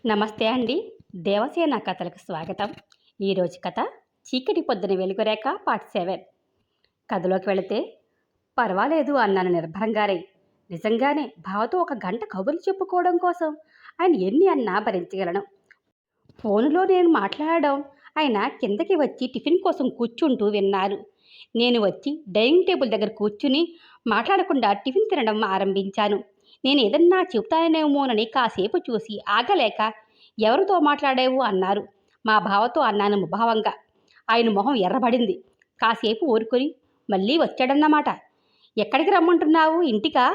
నమస్తే అండి. దేవసేన కథలకు స్వాగతం. ఈరోజు కథ చీకటి పొద్దున వెలుగురేఖ పార్ట్ 7. కథలోకి వెళితే, పర్వాలేదు అన్నాను నిర్భరంగానే. నిజంగానే బావతో ఒక గంట కబుర్లు చెప్పుకోవడం కోసం ఆయన ఎన్ని అన్నా భరించగలను. ఫోనులో నేను మాట్లాడడం ఆయన కిందకి వచ్చి టిఫిన్ కోసం కూర్చుంటూ విన్నారు. నేను వచ్చి డైనింగ్ టేబుల్ దగ్గర కూర్చుని మాట్లాడకుండా టిఫిన్ తినడం ఆరంభించాను. నేను ఏదన్నా చెబుతానేమోనని కాసేపు చూసి ఆగలేక, ఎవరితో మాట్లాడావు అన్నారు. మా బావతో అన్నాను ముభావంగా. ఆయన మొహం ఎర్రబడింది. కాసేపు ఊరుకొని మళ్ళీ వచ్చాడన్నమాట. ఎక్కడికి రమ్మంటున్నావు, ఇంటికా?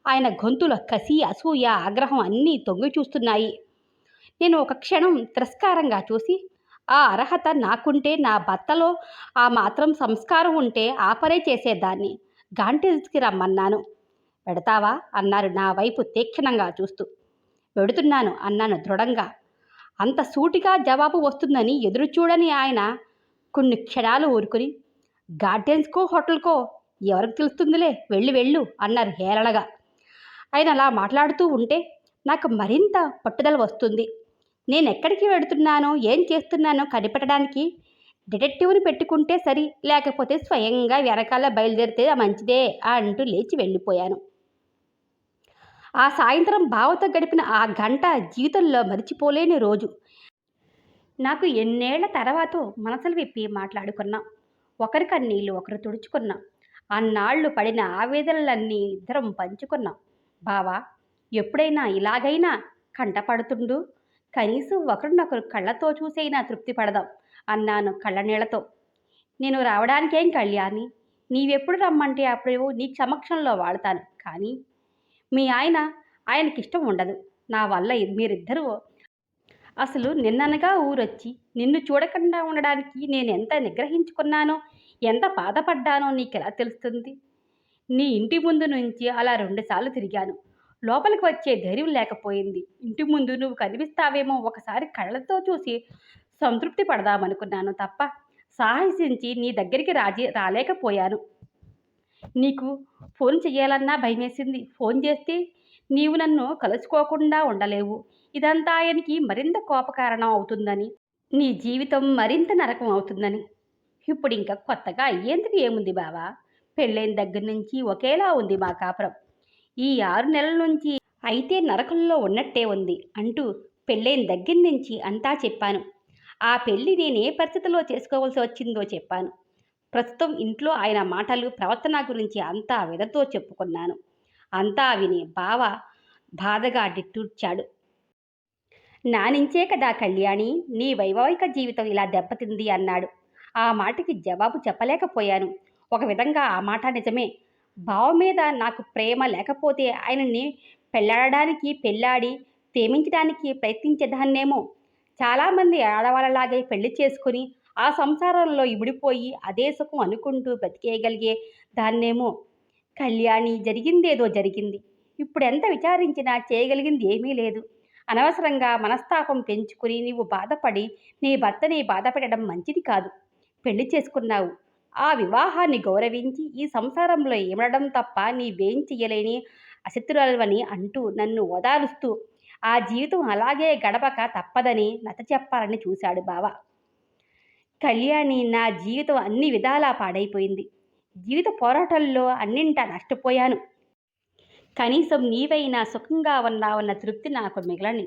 ఆయన గొంతులో కసి, అసూయ, ఆగ్రహం అన్నీ తొంగి చూస్తున్నాయి. నేను ఒక క్షణం తిరస్కారంగా చూసి, ఆ అర్హత నాకుంటే, నా భర్తలో ఆ మాత్రం సంస్కారం ఉంటే ఆ పనే చేసేదాన్ని. గాంటిల్స్కి రమ్మన్నాను. పెడతావా అన్నారు నా వైపు తీక్షణంగా చూస్తూ. వెడుతున్నాను అన్నాను దృఢంగా. అంత సూటిగా జవాబు వస్తుందని ఎదురుచూడని ఆయన కొన్ని క్షణాలు ఊరుకుని, గార్డెన్స్కో హోటల్కో ఎవరికి తెలుస్తుందిలే, వెళ్ళు వెళ్ళు అన్నారు హేళనగా. ఆయన అలా మాట్లాడుతూ ఉంటే నాకు మరింత పట్టుదల వస్తుంది. నేనెక్కడికి వెడుతున్నానో, ఏం చేస్తున్నానో కనిపెట్టడానికి డిటెక్టివ్ని పెట్టుకుంటే సరి, లేకపోతే స్వయంగా వెనకాల బయలుదేరితే మంచిదే అంటూ లేచి వెళ్ళిపోయాను. ఆ సాయంత్రం బావతో గడిపిన ఆ గంట జీవితంలో మరిచిపోలేని రోజు. నాకు ఎన్నేళ్ల తర్వాత మనసులు విప్పి మాట్లాడుకున్నాం. ఒకరి కన్నీళ్లు ఒకరు తుడుచుకున్నాం. అన్నాళ్ళు పడిన ఆవేదనలన్నీ ఇద్దరం పంచుకున్నాం. బావా, ఎప్పుడైనా ఇలాగైనా కంటపడుతుండు, కనీసం ఒకరినొకరు కళ్ళతో చూసైనా తృప్తి పడదాం అన్నాను కళ్ళనీళ్లతో. నేను రావడానికేం కళ్యాణి, నీవెప్పుడు రమ్మంటే అప్పుడు నీ సమక్షంలో వాడతాను. కానీ మీ ఆయనకిష్టం ఉండదు. నా వల్ల మీరిద్దరూ అసలు నిన్ననగా ఊరొచ్చి నిన్ను చూడకుండా ఉండడానికి నేనెంత నిగ్రహించుకున్నానో, ఎంత బాధపడ్డానో నీకెలా తెలుస్తుంది? నీ ఇంటి ముందు నుంచి అలా 2 సార్లు తిరిగాను. లోపలికి వచ్చే ధైర్యం లేకపోయింది. ఇంటి ముందు నువ్వు కనిపిస్తావేమో ఒకసారి కళ్ళతో చూసి సంతృప్తి పడదామనుకున్నాను తప్ప సాహసించి నీ దగ్గరికి రాలేకపోయాను. నీకు ఫోన్ చెయ్యాలన్నా భయమేసింది. ఫోన్ చేస్తే నీవు నన్ను కలుసుకోకుండా ఉండలేవు. ఇదంతా ఆయనకి మరింత కోపకారణం అవుతుందని, నీ జీవితం మరింత నరకం అవుతుందని. ఇప్పుడింక కొత్తగా అయ్యేందుకు ఏముంది బావా? పెళ్ళైన దగ్గర నుంచి ఒకేలా ఉంది మా కాపురం. ఈ 6 నెలల నుంచి అయితే నరకంలో ఉన్నట్టే ఉంది అంటూ పెళ్ళైన దగ్గర నుంచి అంతా చెప్పాను. ఆ పెళ్ళి నేనే పరిస్థితిలో చేసుకోవాల్సి వచ్చిందో చెప్పాను. ప్రస్తుతం ఇంట్లో ఆయన మాటలు, ప్రవర్తన గురించి అంతా వెదతో చెప్పుకున్నాను. అంతా విని బావ బాధగా నిట్టూర్చాడు. నా నుంచే కదా కళ్యాణి నీ వైవాహిక జీవితం ఇలా దెబ్బతింది అన్నాడు. ఆ మాటకి జవాబు చెప్పలేకపోయాను. ఒక విధంగా ఆ మాట నిజమే. బావ మీద నాకు ప్రేమ లేకపోతే ఆయనని పెళ్ళాడి ప్రేమించడానికి ప్రయత్నించేదాన్నేమో. చాలామంది ఆడవాళ్ళలాగే పెళ్లి చేసుకుని ఆ సంసారంలో ఇమిడిపోయి అదే సుఖం అనుకుంటూ బ్రతికేయగలిగే దాన్నేమో. కళ్యాణి, జరిగిందేదో జరిగింది. ఇప్పుడెంత విచారించినా చేయగలిగింది ఏమీ లేదు. అనవసరంగా మనస్తాపం పెంచుకుని నీవు బాధపడి నీ భర్తని బాధపెట్టడం మంచిది కాదు. పెళ్లి చేసుకున్నావు. ఆ వివాహాన్ని గౌరవించి ఈ సంసారంలో ఇమడడం తప్ప నీవేం చెయ్యలేని అశక్తురాలివని అంటూ నన్ను ఓదారుస్తూ ఆ జీవితం అలాగే గడపక తప్పదని నచ్చచెప్పాలని చూశాడు బావ. కళ్యాణి, నా జీవితం అన్ని విధాలా పాడైపోయింది. జీవిత పోరాటంలో అన్నింటా నష్టపోయాను. కనీసం నీవైనా సుఖంగా ఉన్నావన్న తృప్తి నాకు మిగలని.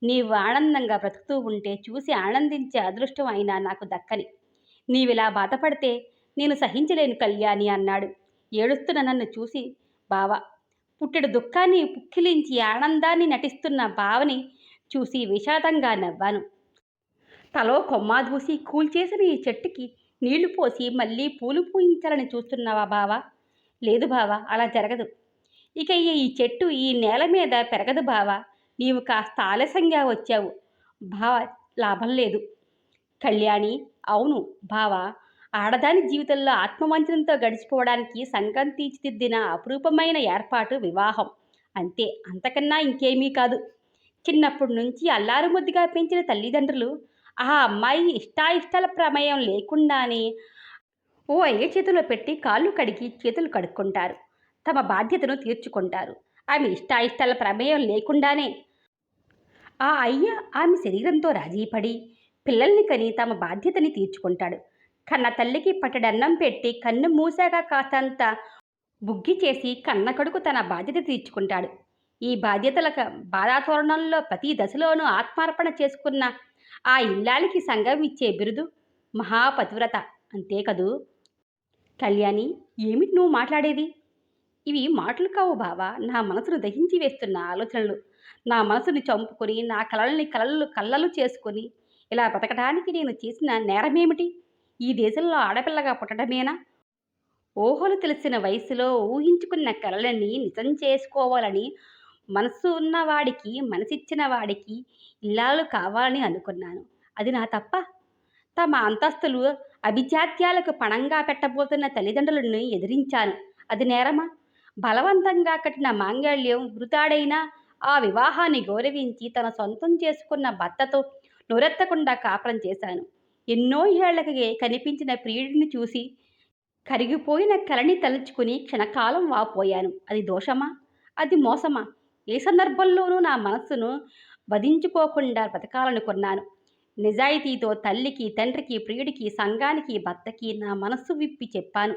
నీవు ఆనందంగా బ్రతుకుతూ ఉంటే చూసి ఆనందించే అదృష్టం అయినా నాకు దక్కని. నీవిలా బాధపడితే నేను సహించలేను కళ్యాణి అన్నాడు. ఏడుస్తున్న నన్ను చూసి బావ. పుట్టెడు దుఃఖాన్ని పుక్కిలించి ఆనందాన్ని నటిస్తున్న బావని చూసి విషాదంగా నవ్వాను. తలో కొమ్మా దూసి కూల్చేసిన ఈ చెట్టుకి నీళ్లు పోసి మళ్ళీ పూలు పూయించాలని చూస్తున్నావా బావా? లేదు బావా, అలా జరగదు. ఇక ఈ చెట్టు ఈ నేల మీద పెరగదు బావా. నీవు కాస్త ఆలస్యంగా వచ్చావు బావ, లాభం లేదు. కళ్యాణి, అవును బావా, ఆడదాని జీవితంలో ఆత్మవంచనంతో గడిచిపోవడానికి సంఘం తీర్చిదిద్దిన అపురూపమైన ఏర్పాటు వివాహం. అంతే, అంతకన్నా ఇంకేమీ కాదు. చిన్నప్పటి నుంచి అల్లారు ముద్దుగా పెంచిన తల్లిదండ్రులు ఆ అమ్మాయి ఇష్టాయిష్టాల ప్రమేయం లేకుండానే ఓ అయ్య చేతిలో పెట్టి కాళ్ళు కడిగి చేతులు కడుక్కుంటారు. తమ బాధ్యతను తీర్చుకుంటారు. ఆమె ఇష్టాయిష్టాల ప్రమేయం లేకుండానే ఆ అయ్య ఆమె శరీరంతో రాజీపడి పిల్లల్ని కని తమ బాధ్యతని తీర్చుకుంటాడు. కన్న తల్లికి పట్టెడన్నం పెట్టి కన్ను మూసాక కాస్తంత బుగ్గి చేసి కన్న కొడుకు తన బాధ్యత తీర్చుకుంటాడు. ఈ బాధాతోరణంలో ప్రతి దశలోనూ ఆత్మార్పణ చేసుకున్న ఆ ఇల్లాలికి సంఘం ఇచ్చే బిరుదు మహాపతివ్రత. అంతే కదూ! కళ్యాణి, ఏమిటి నువ్వు మాట్లాడేది? ఇవి మాటలు కావు బావా, నా మనసును దహించి వేస్తున్న ఆలోచనలు. నా మనసుని చంపుకొని నా కలల్ని కళ్ళలు చేసుకొని ఇలా బ్రతకడానికి నేను చేసిన నేరమేమిటి? ఈ దేశంలో ఆడపిల్లగా పుట్టడమేనా? ఊహలు తెలిసిన వయసులో ఊహించుకున్న కలలని నిజం చేసుకోవాలని మనసు ఉన్నవాడికి, మనసిచ్చిన వాడికి ఇల్లాలు కావాలని అనుకున్నాను. అది నా తప్ప? తమ అంతస్తులు అభిజాత్యాలకు పణంగా పెట్టబోతున్న తల్లిదండ్రులను ఎదిరించాను. అది నేరమా? బలవంతంగా కట్టిన మాంగళ్యం వృతాడైనా ఆ వివాహాన్ని గౌరవించి తన సొంతం చేసుకున్న భర్తతో నోరెత్తకుండా కాపురం చేశాను. ఎన్నో ఏళ్లకి కనిపించిన ప్రియుడిని చూసి కరిగిపోయిన కలని తలుచుకుని క్షణకాలం వాపోయాను. అది దోషమా? అది మోసమా? ఏ సందర్భంలోనూ నా మనస్సును వధించుకోకుండా బ్రతకాలనుకున్నాను. నిజాయితీతో తల్లికి, తండ్రికి, ప్రియుడికి, సంఘానికి, భర్తకి నా మనస్సు విప్పి చెప్పాను.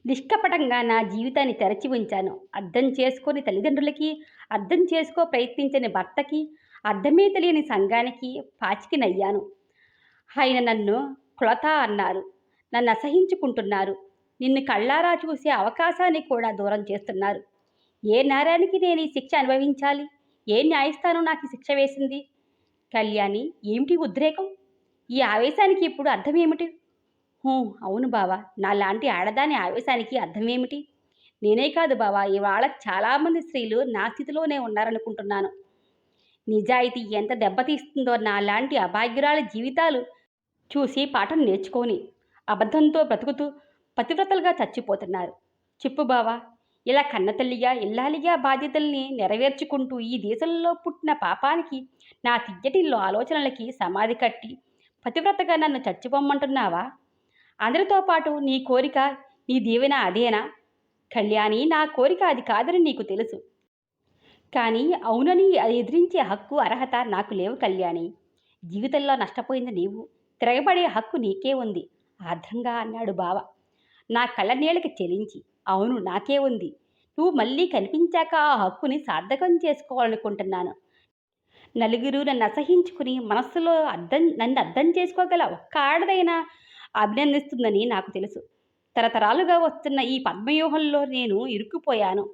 నిష్కపటంగా నా జీవితాన్ని తెరచి ఉంచాను. అర్థం చేసుకొని తల్లిదండ్రులకి, అర్థం చేసుకో ప్రయత్నించని భర్తకి, అర్థమే తెలియని సంఘానికి పాచికినయ్యాను. ఆయన నన్ను కులత అన్నారు. నన్ను అసహించుకుంటున్నారు. నిన్ను కళ్ళారా చూసే అవకాశాన్ని కూడా దూరం చేస్తున్నారు. ఏ నేరానికి నేను ఈ శిక్ష అనుభవించాలి? ఏ న్యాయస్థానం నాకు ఈ శిక్ష వేసింది? కళ్యాణి, ఏమిటి ఉద్రేకం? ఈ ఆవేశానికి ఇప్పుడు అర్థమేమిటి? అవును బావా, నాలాంటి ఆడదాని ఆవేశానికి అర్థమేమిటి? నేనే కాదు బావా, ఇవాళ చాలామంది స్త్రీలు నా స్థితిలోనే ఉన్నారనుకుంటున్నాను. నిజాయితీ ఎంత దెబ్బతీస్తుందో నాలాంటి అభాగ్యురాలి జీవితాలు చూసి పాఠం నేర్చుకొని అబద్ధంతో బ్రతుకుతూ పతివ్రతలుగా చచ్చిపోతున్నారు. చెప్పు బావా, ఇలా కన్నతల్లిగా, ఇల్లాలిగా బాధ్యతల్ని నెరవేర్చుకుంటూ ఈ దేశంలో పుట్టిన పాపానికి, నా తియ్యటిల్లో ఆలోచనలకి సమాధి కట్టి పతివ్రతగా నన్ను చచ్చిపోమ్మంటున్నావా? అందరితో పాటు నీ కోరిక, నీ దీవెన అదేనా? కళ్యాణి, నా కోరిక అది కాదని నీకు తెలుసు. కానీ అవునని ఎదిరించే హక్కు, అర్హత నాకు లేవు కళ్యాణి. జీవితంలో నష్టపోయింది నీవు. తిరగబడే హక్కు నీకే ఉంది ఆర్ద్రంగా అన్నాడు బావ, నా కళ్ళ నీళ్ళకి చెలించి. అవును, నాకే ఉంది. నువ్వు మళ్ళీ కనిపించాక ఆ హక్కుని సార్థకం చేసుకోవాలనుకుంటున్నాను. నలుగురు నన్ను అసహించుకుని మనస్సులో నన్ను అర్థం చేసుకోగల ఒక్క ఆడదైనా అభినందిస్తుందని నాకు తెలుసు. తరతరాలుగా వస్తున్న ఈ పద్మవ్యూహంలో నేను ఇరుక్కుపోయాను.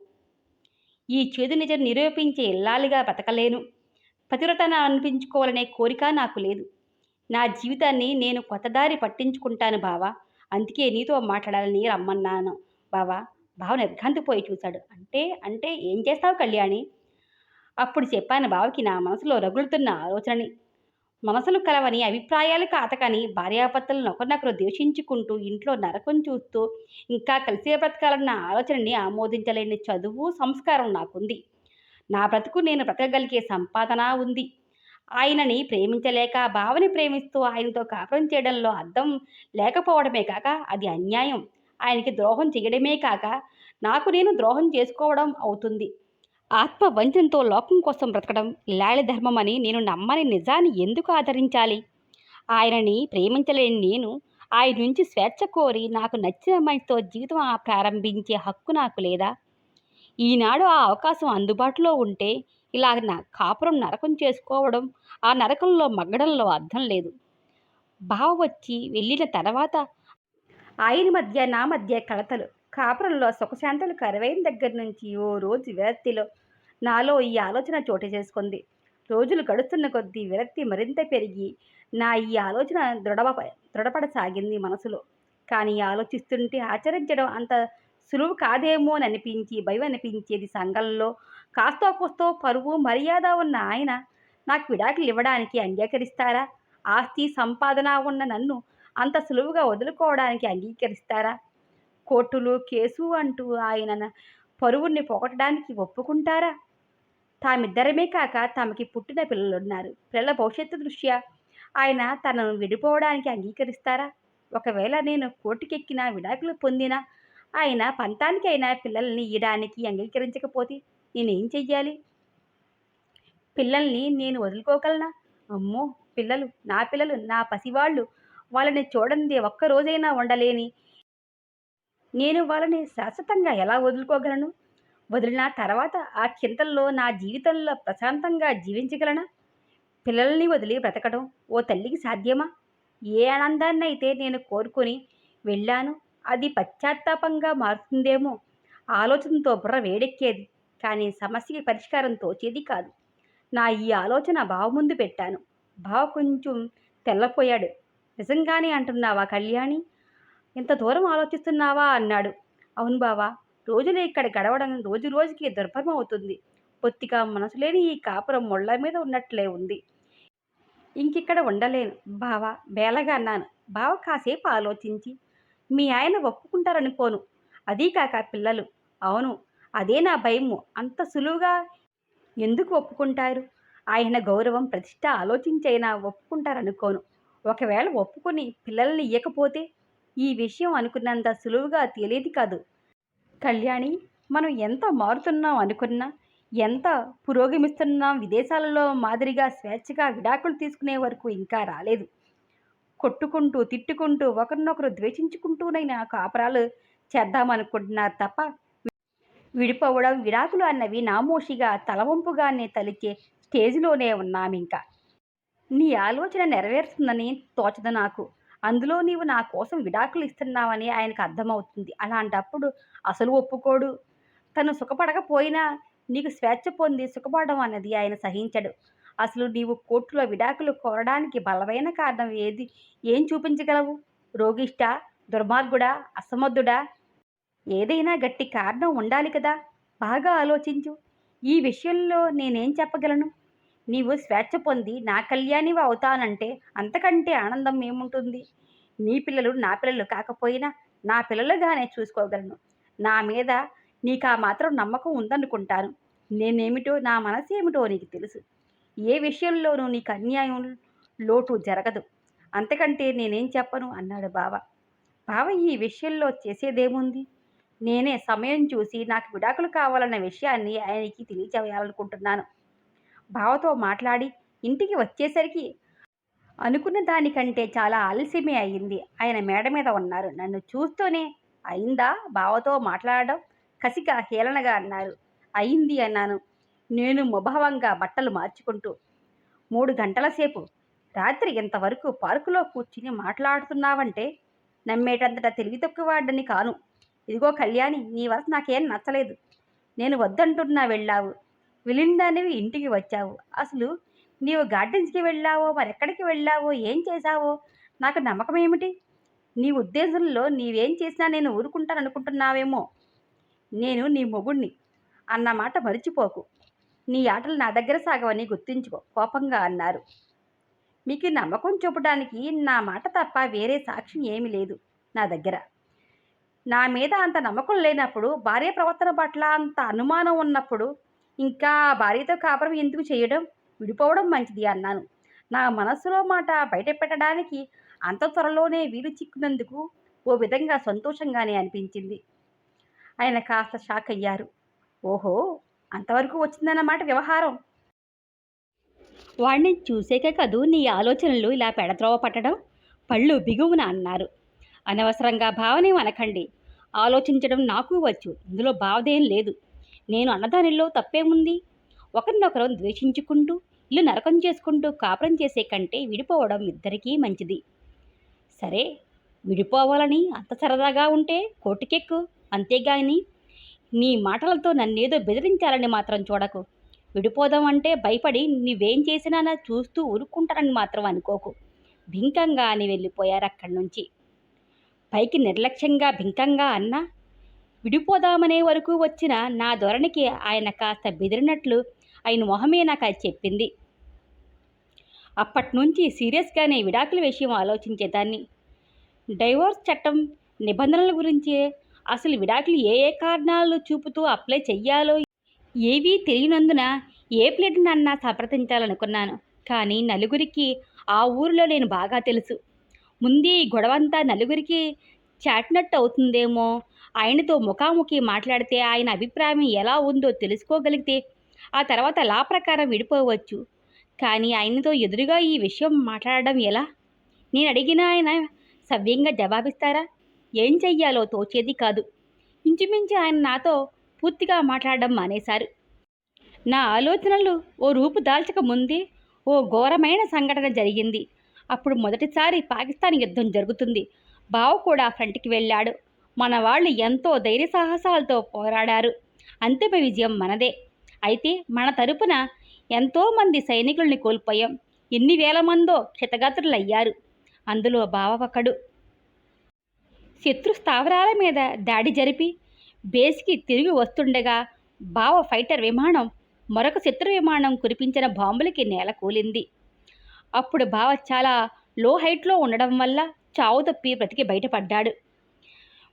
ఈ చేదు నిజం నిరూపించే ఇల్లాలిగా బ్రతకలేను. పతివ్రతను అనిపించుకోవాలనే కోరిక నాకు లేదు. నా జీవితాన్ని నేను కొత్తదారి పట్టించుకుంటాను బావా. అందుకే నీతో మాట్లాడాలని రమ్మన్నాను బావా. బావ నిర్ఘాంతపోయి చూశాడు. అంటే ఏం చేస్తావు కళ్యాణి? అప్పుడు చెప్పాను బావకి నా మనసులో రగులుతున్న ఆలోచనని. మనసులు కలవని, అభిప్రాయాలు కాతకని భార్యాభర్తలను ఒకరినొకరు ద్వేషించుకుంటూ ఇంట్లో నరకం చూస్తూ ఇంకా కలిసే బ్రతకాలన్న ఆలోచనని ఆమోదించలేని చదువు, సంస్కారం నాకుంది. నా బ్రతుకు నేను బ్రతకగలిగే సంపాదన ఉంది. ఆయనని ప్రేమించలేక బావని ప్రేమిస్తూ ఆయనతో కాపురం చేయడంలో అర్థం లేకపోవడమే కాక అది అన్యాయం. ఆయనకి ద్రోహం చేయడమే కాక నాకు నేను ద్రోహం చేసుకోవడం అవుతుంది. ఆత్మవంచనతో లోకం కోసం బ్రతకడం ఇల్లాలి ధర్మం అని నేను నమ్మని నిజాన్ని ఎందుకు ఆదరించాలి? ఆయనని ప్రేమించలేని నేను ఆయన నుంచి స్వేచ్ఛ కోరి నాకు నచ్చిన మనిషితో జీవితం ప్రారంభించే హక్కు నాకు లేదా? ఈనాడు ఆ అవకాశం అందుబాటులో ఉంటే ఇలా నా కాపురం నరకం చేసుకోవడం, ఆ నరకంలో మగ్గడంలో అర్థం లేదు. బావ వచ్చి వెళ్ళిన తర్వాత ఆయన మధ్య నా మధ్య కలతలు, కాపురంలో సుఖశాంతులు కరువైన దగ్గర నుంచి ఓ రోజు విరక్తిలో నాలో ఈ ఆలోచన చోటు చేసుకుంది. రోజులు గడుస్తున్న కొద్దీ విరక్తి మరింత పెరిగి నా ఈ ఆలోచన దృఢపడసాగింది మనసులో. కానీ ఆలోచిస్తుంటే ఆచరించడం అంత సులువు కాదేమో అని అనిపించి భయం అనిపించేది. సంఘంలో కాస్తో కూస్తో పరువు మర్యాద ఉన్న ఆయన నాకు విడాకులు ఇవ్వడానికి అంగీకరిస్తారా? ఆస్తి సంపాదన ఉన్న నన్ను అంత సులువుగా వదులుకోవడానికి అంగీకరిస్తారా? కోర్టులు, కేసు అంటూ ఆయన పరువుని పోగొట్టడానికి ఒప్పుకుంటారా? తామిద్దరమే కాక తమకి పుట్టిన పిల్లలున్నారు. పిల్లల భవిష్యత్తు దృష్ట్యా ఆయన తనను విడిపోవడానికి అంగీకరిస్తారా? ఒకవేళ నేను కోర్టుకెక్కినా, విడాకులు పొందినా, ఆయన పంతానికైనా పిల్లల్ని ఇయ్యడానికి అంగీకరించకపోతే నేనేం చెయ్యాలి? పిల్లల్ని నేను వదులుకోగలనా? అమ్మో! పిల్లలు, నా పసివాళ్ళు. వాళ్ళని చూడందే ఒక్క రోజైనా ఉండలేని నేను వాళ్ళని శాశ్వతంగా ఎలా వదులుకోగలను? వదిలిన తర్వాత ఆ చింతల్లో నా జీవితంలో ప్రశాంతంగా జీవించగలనా? పిల్లల్ని వదిలి బ్రతకడం ఓ తల్లికి సాధ్యమా? ఏ ఆనందాన్నయితే నేను కోరుకొని వెళ్ళానో అది పశ్చాత్తాపంగా మారుతుందేమో ఆలోచనతో బుర్ర వేడెక్కేది. కానీ సమస్యకి పరిష్కారం తోచేది కాదు. నా ఈ ఆలోచన బావ ముందు పెట్టాను. బావ కొంచెం తెల్లపోయాడు. నిజంగానే అంటున్నావా కళ్యాణి? ఇంత దూరం ఆలోచిస్తున్నావా అన్నాడు. అవును బావా, రోజులు ఇక్కడ గడవడం రోజు రోజుకి దుర్భరం అవుతుంది. పొత్తిగా మనసులేని ఈ కాపురం ముళ్ళ మీద ఉన్నట్లే ఉంది. ఇంకిక్కడ ఉండలేను బావా బేలగా అన్నాను. బావ కాసేపు ఆలోచించి, మీ ఆయన ఒప్పుకుంటారనుకోను. అదీ కాక పిల్లలు. అవును, అదే నా భయము. అంత సులువుగా ఎందుకు ఒప్పుకుంటారు? ఆయన గౌరవం, ప్రతిష్ట ఆలోచించైనా ఒప్పుకుంటారనుకోను. ఒకవేళ ఒప్పుకొని పిల్లల్ని ఇయ్యకపోతే? ఈ విషయం అనుకున్నంత సులువుగా తేలేది కాదు కళ్యాణి. మనం ఎంత మారుతున్నాం అనుకున్నా, ఎంత పురోగమిస్తున్నాం, విదేశాలలో మాదిరిగా స్వేచ్ఛగా విడాకులు తీసుకునే వరకు ఇంకా రాలేదు. కొట్టుకుంటూ, తిట్టుకుంటూ, ఒకరినొకరు ద్వేషించుకుంటూనైనా కాపురాలు చేద్దామనుకుంటున్నారు తప్ప విడిపోవడం, విడాకులు అన్నవి నామోషిగా తలవంపుగానే తలిచే స్టేజిలోనే ఉన్నామింకా. నీ ఆలోచన నెరవేరుతుందని తోచదు నాకు. అందులో నీవు నా కోసం విడాకులు ఇస్తున్నావని ఆయనకు అర్థమవుతుంది. అలాంటప్పుడు అసలు ఒప్పుకోడు. తను సుఖపడకపోయినా నీకు స్వేచ్ఛ పొంది సుఖపడడం అన్నది ఆయన సహించడు. అసలు నీవు కోర్టులో విడాకులు కోరడానికి బలమైన కారణం ఏం చూపించగలవు? రోగిష్టా? దుర్మార్గుడా? అసమర్థుడా? ఏదైనా గట్టి కారణం ఉండాలి కదా! బాగా ఆలోచించు. ఈ విషయంలో నేనేం చెప్పగలను? నీవు స్వేచ్ఛ పొంది నా కళ్యాణివి అవుతానంటే అంతకంటే ఆనందం ఏముంటుంది? నీ పిల్లలు నా పిల్లలు కాకపోయినా నా పిల్లలుగానే చూసుకోగలను. నా మీద నీకా మాత్రం నమ్మకం ఉందనుకుంటాను. నేనేమిటో, నా మనసేమిటో నీకు తెలుసు. ఏ విషయంలోనూ నీకు అన్యాయం, లోటు జరగదు. అంతకంటే నేనేం చెప్పను అన్నాడు బావ. బావ ఈ విషయంలో చేసేదేముంది? నేనే సమయం చూసి నాకు విడాకులు కావాలన్న విషయాన్ని ఆయనకి తెలియచేయాలనుకుంటున్నాను. బావతో మాట్లాడి ఇంటికి వచ్చేసరికి అనుకున్న దానికంటే చాలా ఆలస్యమే అయింది. ఆయన మేడ మీద ఉన్నారు. నన్ను చూస్తూనే అయిందా బావతో మాట్లాడడం? కసిగా హేళనగా అన్నారు. అయింది అన్నాను నేను ముభావంగా బట్టలు మార్చుకుంటూ. 3 గంటల సేపు రాత్రి ఇంతవరకు పార్కులో కూర్చుని మాట్లాడుతున్నావంటే నమ్మేటంతట తెలివి తక్కువవాడని కాను. ఇదిగో కళ్యాణి, నీ వరకు నాకేం నచ్చలేదు. నేను వద్దంటున్నా వెళ్ళావు. వెళ్ళిందానివి ఇంటికి వచ్చావు. అసలు నీవు గార్డెన్స్కి వెళ్ళావో, మరెక్కడికి వెళ్ళావో, ఏం చేశావో నాకు నమ్మకం ఏమిటి? నీ ఉద్దేశంలో నీవేం చేసినా నేను ఊరుకుంటాననుకుంటున్నావేమో. నేను నీ మొగుణ్ణి అన్న మాట మరిచిపోకు. నీ ఆటలు నా దగ్గర సాగవని గుర్తుంచుకో కోపంగా అన్నారు. మీకు నమ్మకం చూపడానికి నా మాట తప్ప వేరే సాక్ష్యం ఏమీ లేదు నా దగ్గర. నా మీద అంత నమ్మకం లేనప్పుడు, భార్య ప్రవర్తన పట్ల అంత అనుమానం ఉన్నప్పుడు ఇంకా భార్యతో కాపురం ఎందుకు చేయడం? విడిపోవడం మంచిది అన్నాను. నా మనస్సులో మాట బయట పెట్టడానికి అంత త్వరలోనే వీలు చిక్కినందుకు ఓ విధంగా సంతోషంగానే అనిపించింది. ఆయన కాస్త షాక్ అయ్యారు. ఓహో, అంతవరకు వచ్చిందన్నమాట వ్యవహారం. వాడిని చూసేకే కదూ నీ ఆలోచనలు ఇలా పెడత్రోవ పట్టడం? పళ్ళు బిగువున అన్నారు. అనవసరంగా భావనేం అనకండి. ఆలోచించడం నాకు వచ్చు. ఇందులో బావదేం లేదు. నేను అన్నదానిలో తప్పేముంది? ఒకరినొకరు ద్వేషించుకుంటూ ఇల్లు నరకం చేసుకుంటూ కాపురం చేసే కంటే విడిపోవడం ఇద్దరికీ మంచిది. సరే, విడిపోవాలని అంత సరదాగా ఉంటే కోర్టుకెక్కు. అంతేగాని నీ మాటలతో నన్నేదో బెదిరించాలని మాత్రం చూడకు. విడిపోదాం అంటే భయపడి నువ్వేం చేసినా చూస్తూ ఊరుకుంటానని మాత్రం అనుకోకు. బింకంగా అని వెళ్ళిపోయారు అక్కడి నుంచి. పైకి నిర్లక్ష్యంగా బింకంగా అన్నా, విడిపోదామనే వరకు వచ్చిన నా ధోరణికి ఆయన కాస్త బెదిరినట్లు ఆయన మొహమే నాకు అది చెప్పింది. అప్పట్నుంచి సీరియస్గానే విడాకుల విషయం ఆలోచించేదాన్ని. డైవోర్స్ చట్టం నిబంధనల గురించే, అసలు విడాకులు ఏ ఏ కారణాలు చూపుతూ అప్లై చెయ్యాలో ఏవీ తెలియనందున ఏ ప్లేట్నన్నా సంప్రదించాలనుకున్నాను. కానీ నలుగురికి ఆ ఊరిలో నేను బాగా తెలుసు. ముందే ఈ గొడవంతా నలుగురికి చాటినట్టు అవుతుందేమో. ఆయనతో ముఖాముఖి మాట్లాడితే ఆయన అభిప్రాయం ఎలా ఉందో తెలుసుకోగలిగితే ఆ తర్వాత లా ప్రకారం విడిపోవచ్చు. కానీ ఆయనతో ఎదురుగా ఈ విషయం మాట్లాడడం ఎలా? నేను అడిగిన ఆయన సవ్యంగా జవాబిస్తారా? ఏం చెయ్యాలో తోచేది కాదు. ఇంచుమించు ఆయన నాతో పూర్తిగా మాట్లాడడం మానేశారు. నా ఆలోచనలు ఓ రూపు దాల్చక ముందే ఓ ఘోరమైన సంఘటన జరిగింది. అప్పుడు మొదటిసారి పాకిస్తాన్ యుద్ధం జరుగుతుంది. బావ కూడా ఫ్రంట్కి వెళ్ళాడు. మన వాళ్ళు ఎంతో ధైర్య సాహసాలతో పోరాడారు. అంతిమ విజయం మనదే. అయితే మన తరపున ఎంతోమంది సైనికుల్ని కోల్పోయాం. ఎన్ని వేల మందో క్షతగాత్రులయ్యారు. అందులో బావ ఒకడు. శత్రు స్థావరాల మీద దాడి జరిపి బేస్కి తిరిగి వస్తుండగా బావ ఫైటర్ విమానం మరొక శత్రు విమానం కురిపించిన బాంబులకి నేల కూలింది. అప్పుడు బావ చాలా లో హైట్లో ఉండడం వల్ల చావు తప్పి బ్రతికి బయటపడ్డాడు.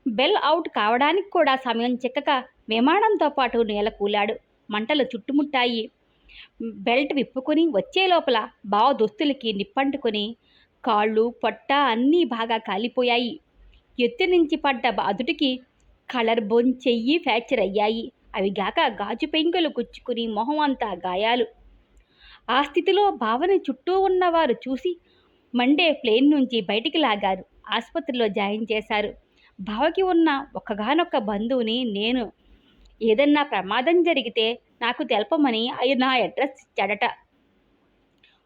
బెల్ అవుట్ కావడానికి కూడా సమయం చిక్కక విమానంతో పాటు నేల కూలాడు. మంటలు చుట్టుముట్టాయి. బెల్ట్ విప్పుకొని వచ్చే లోపల బావ దుస్తులకి నిప్పంటుకొని కాళ్ళు పొట్ట అన్నీ బాగా కాలిపోయాయి. ఎత్తు నుంచి పడ్డ అదుటికి కలర్ బోన్ చెయ్యి ఫ్రాక్చర్ అయ్యాయి. అవి గాక గాజు పెంకులు గుచ్చుకుని మొహం అంతా గాయాలు. ఆ స్థితిలో బావని చుట్టూ ఉన్నవారు చూసి మండే ప్లేన్ నుంచి బయటికి లాగారు. ఆసుపత్రిలో జాయిన్ చేశారు. బావకి ఉన్న ఒక్కగానొక్క బంధువుని నేను. ఏదన్నా ప్రమాదం జరిగితే నాకు తెలపమని నా అడ్రస్ ఇచ్చాడట.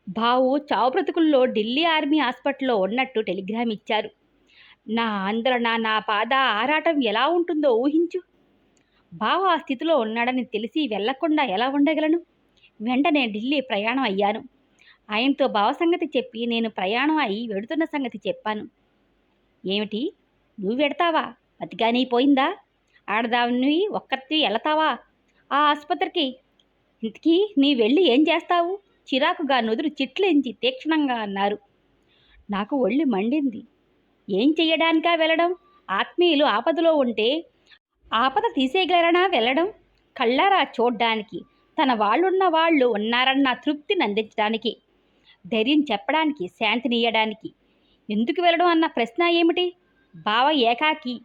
బావు చావు బ్రతుకుల్లో ఢిల్లీ ఆర్మీ హాస్పిటల్లో ఉన్నట్టు టెలిగ్రామ్ ఇచ్చారు. నా ఆందోళన, నా బాధ, ఆరాటం ఎలా ఉంటుందో ఊహించు. బావ ఆ స్థితిలో ఉన్నాడని తెలిసి వెళ్లకుండా ఎలా ఉండగలను? వెంటనే ఢిల్లీ ప్రయాణం అయ్యాను. ఆయనతో బావ సంగతి చెప్పి నేను ప్రయాణం అయి వెడుతున్న సంగతి చెప్పాను. ఏమిటి, నువ్వు వెడతావా? బతికానీ పోయిందా? ఆడదాన్ని ఒక్కరిని వెళతావా ఆ ఆసుపత్రికి? ఇంతకీ నీ వెళ్ళి ఏం చేస్తావు? చిరాకుగా నుదురు చిట్లించి తీక్షణంగా అన్నారు. నాకు ఒళ్ళు మండింది. ఏం చెయ్యడానికా వెళ్ళడం? ఆత్మీయులు ఆపదలో ఉంటే ఆపద తీసేయగలరనా వెళ్ళడం? కళ్ళారా చూడ్డానికి, తన వాళ్ళున్న వాళ్ళు ఉన్నారన్న తృప్తిని అందించడానికి, ధైర్యం చెప్పడానికి, శాంతినియడానికి. ఎందుకు వెళ్ళడం అన్న ప్రశ్న ఏమిటి? బావ ఏకాకి,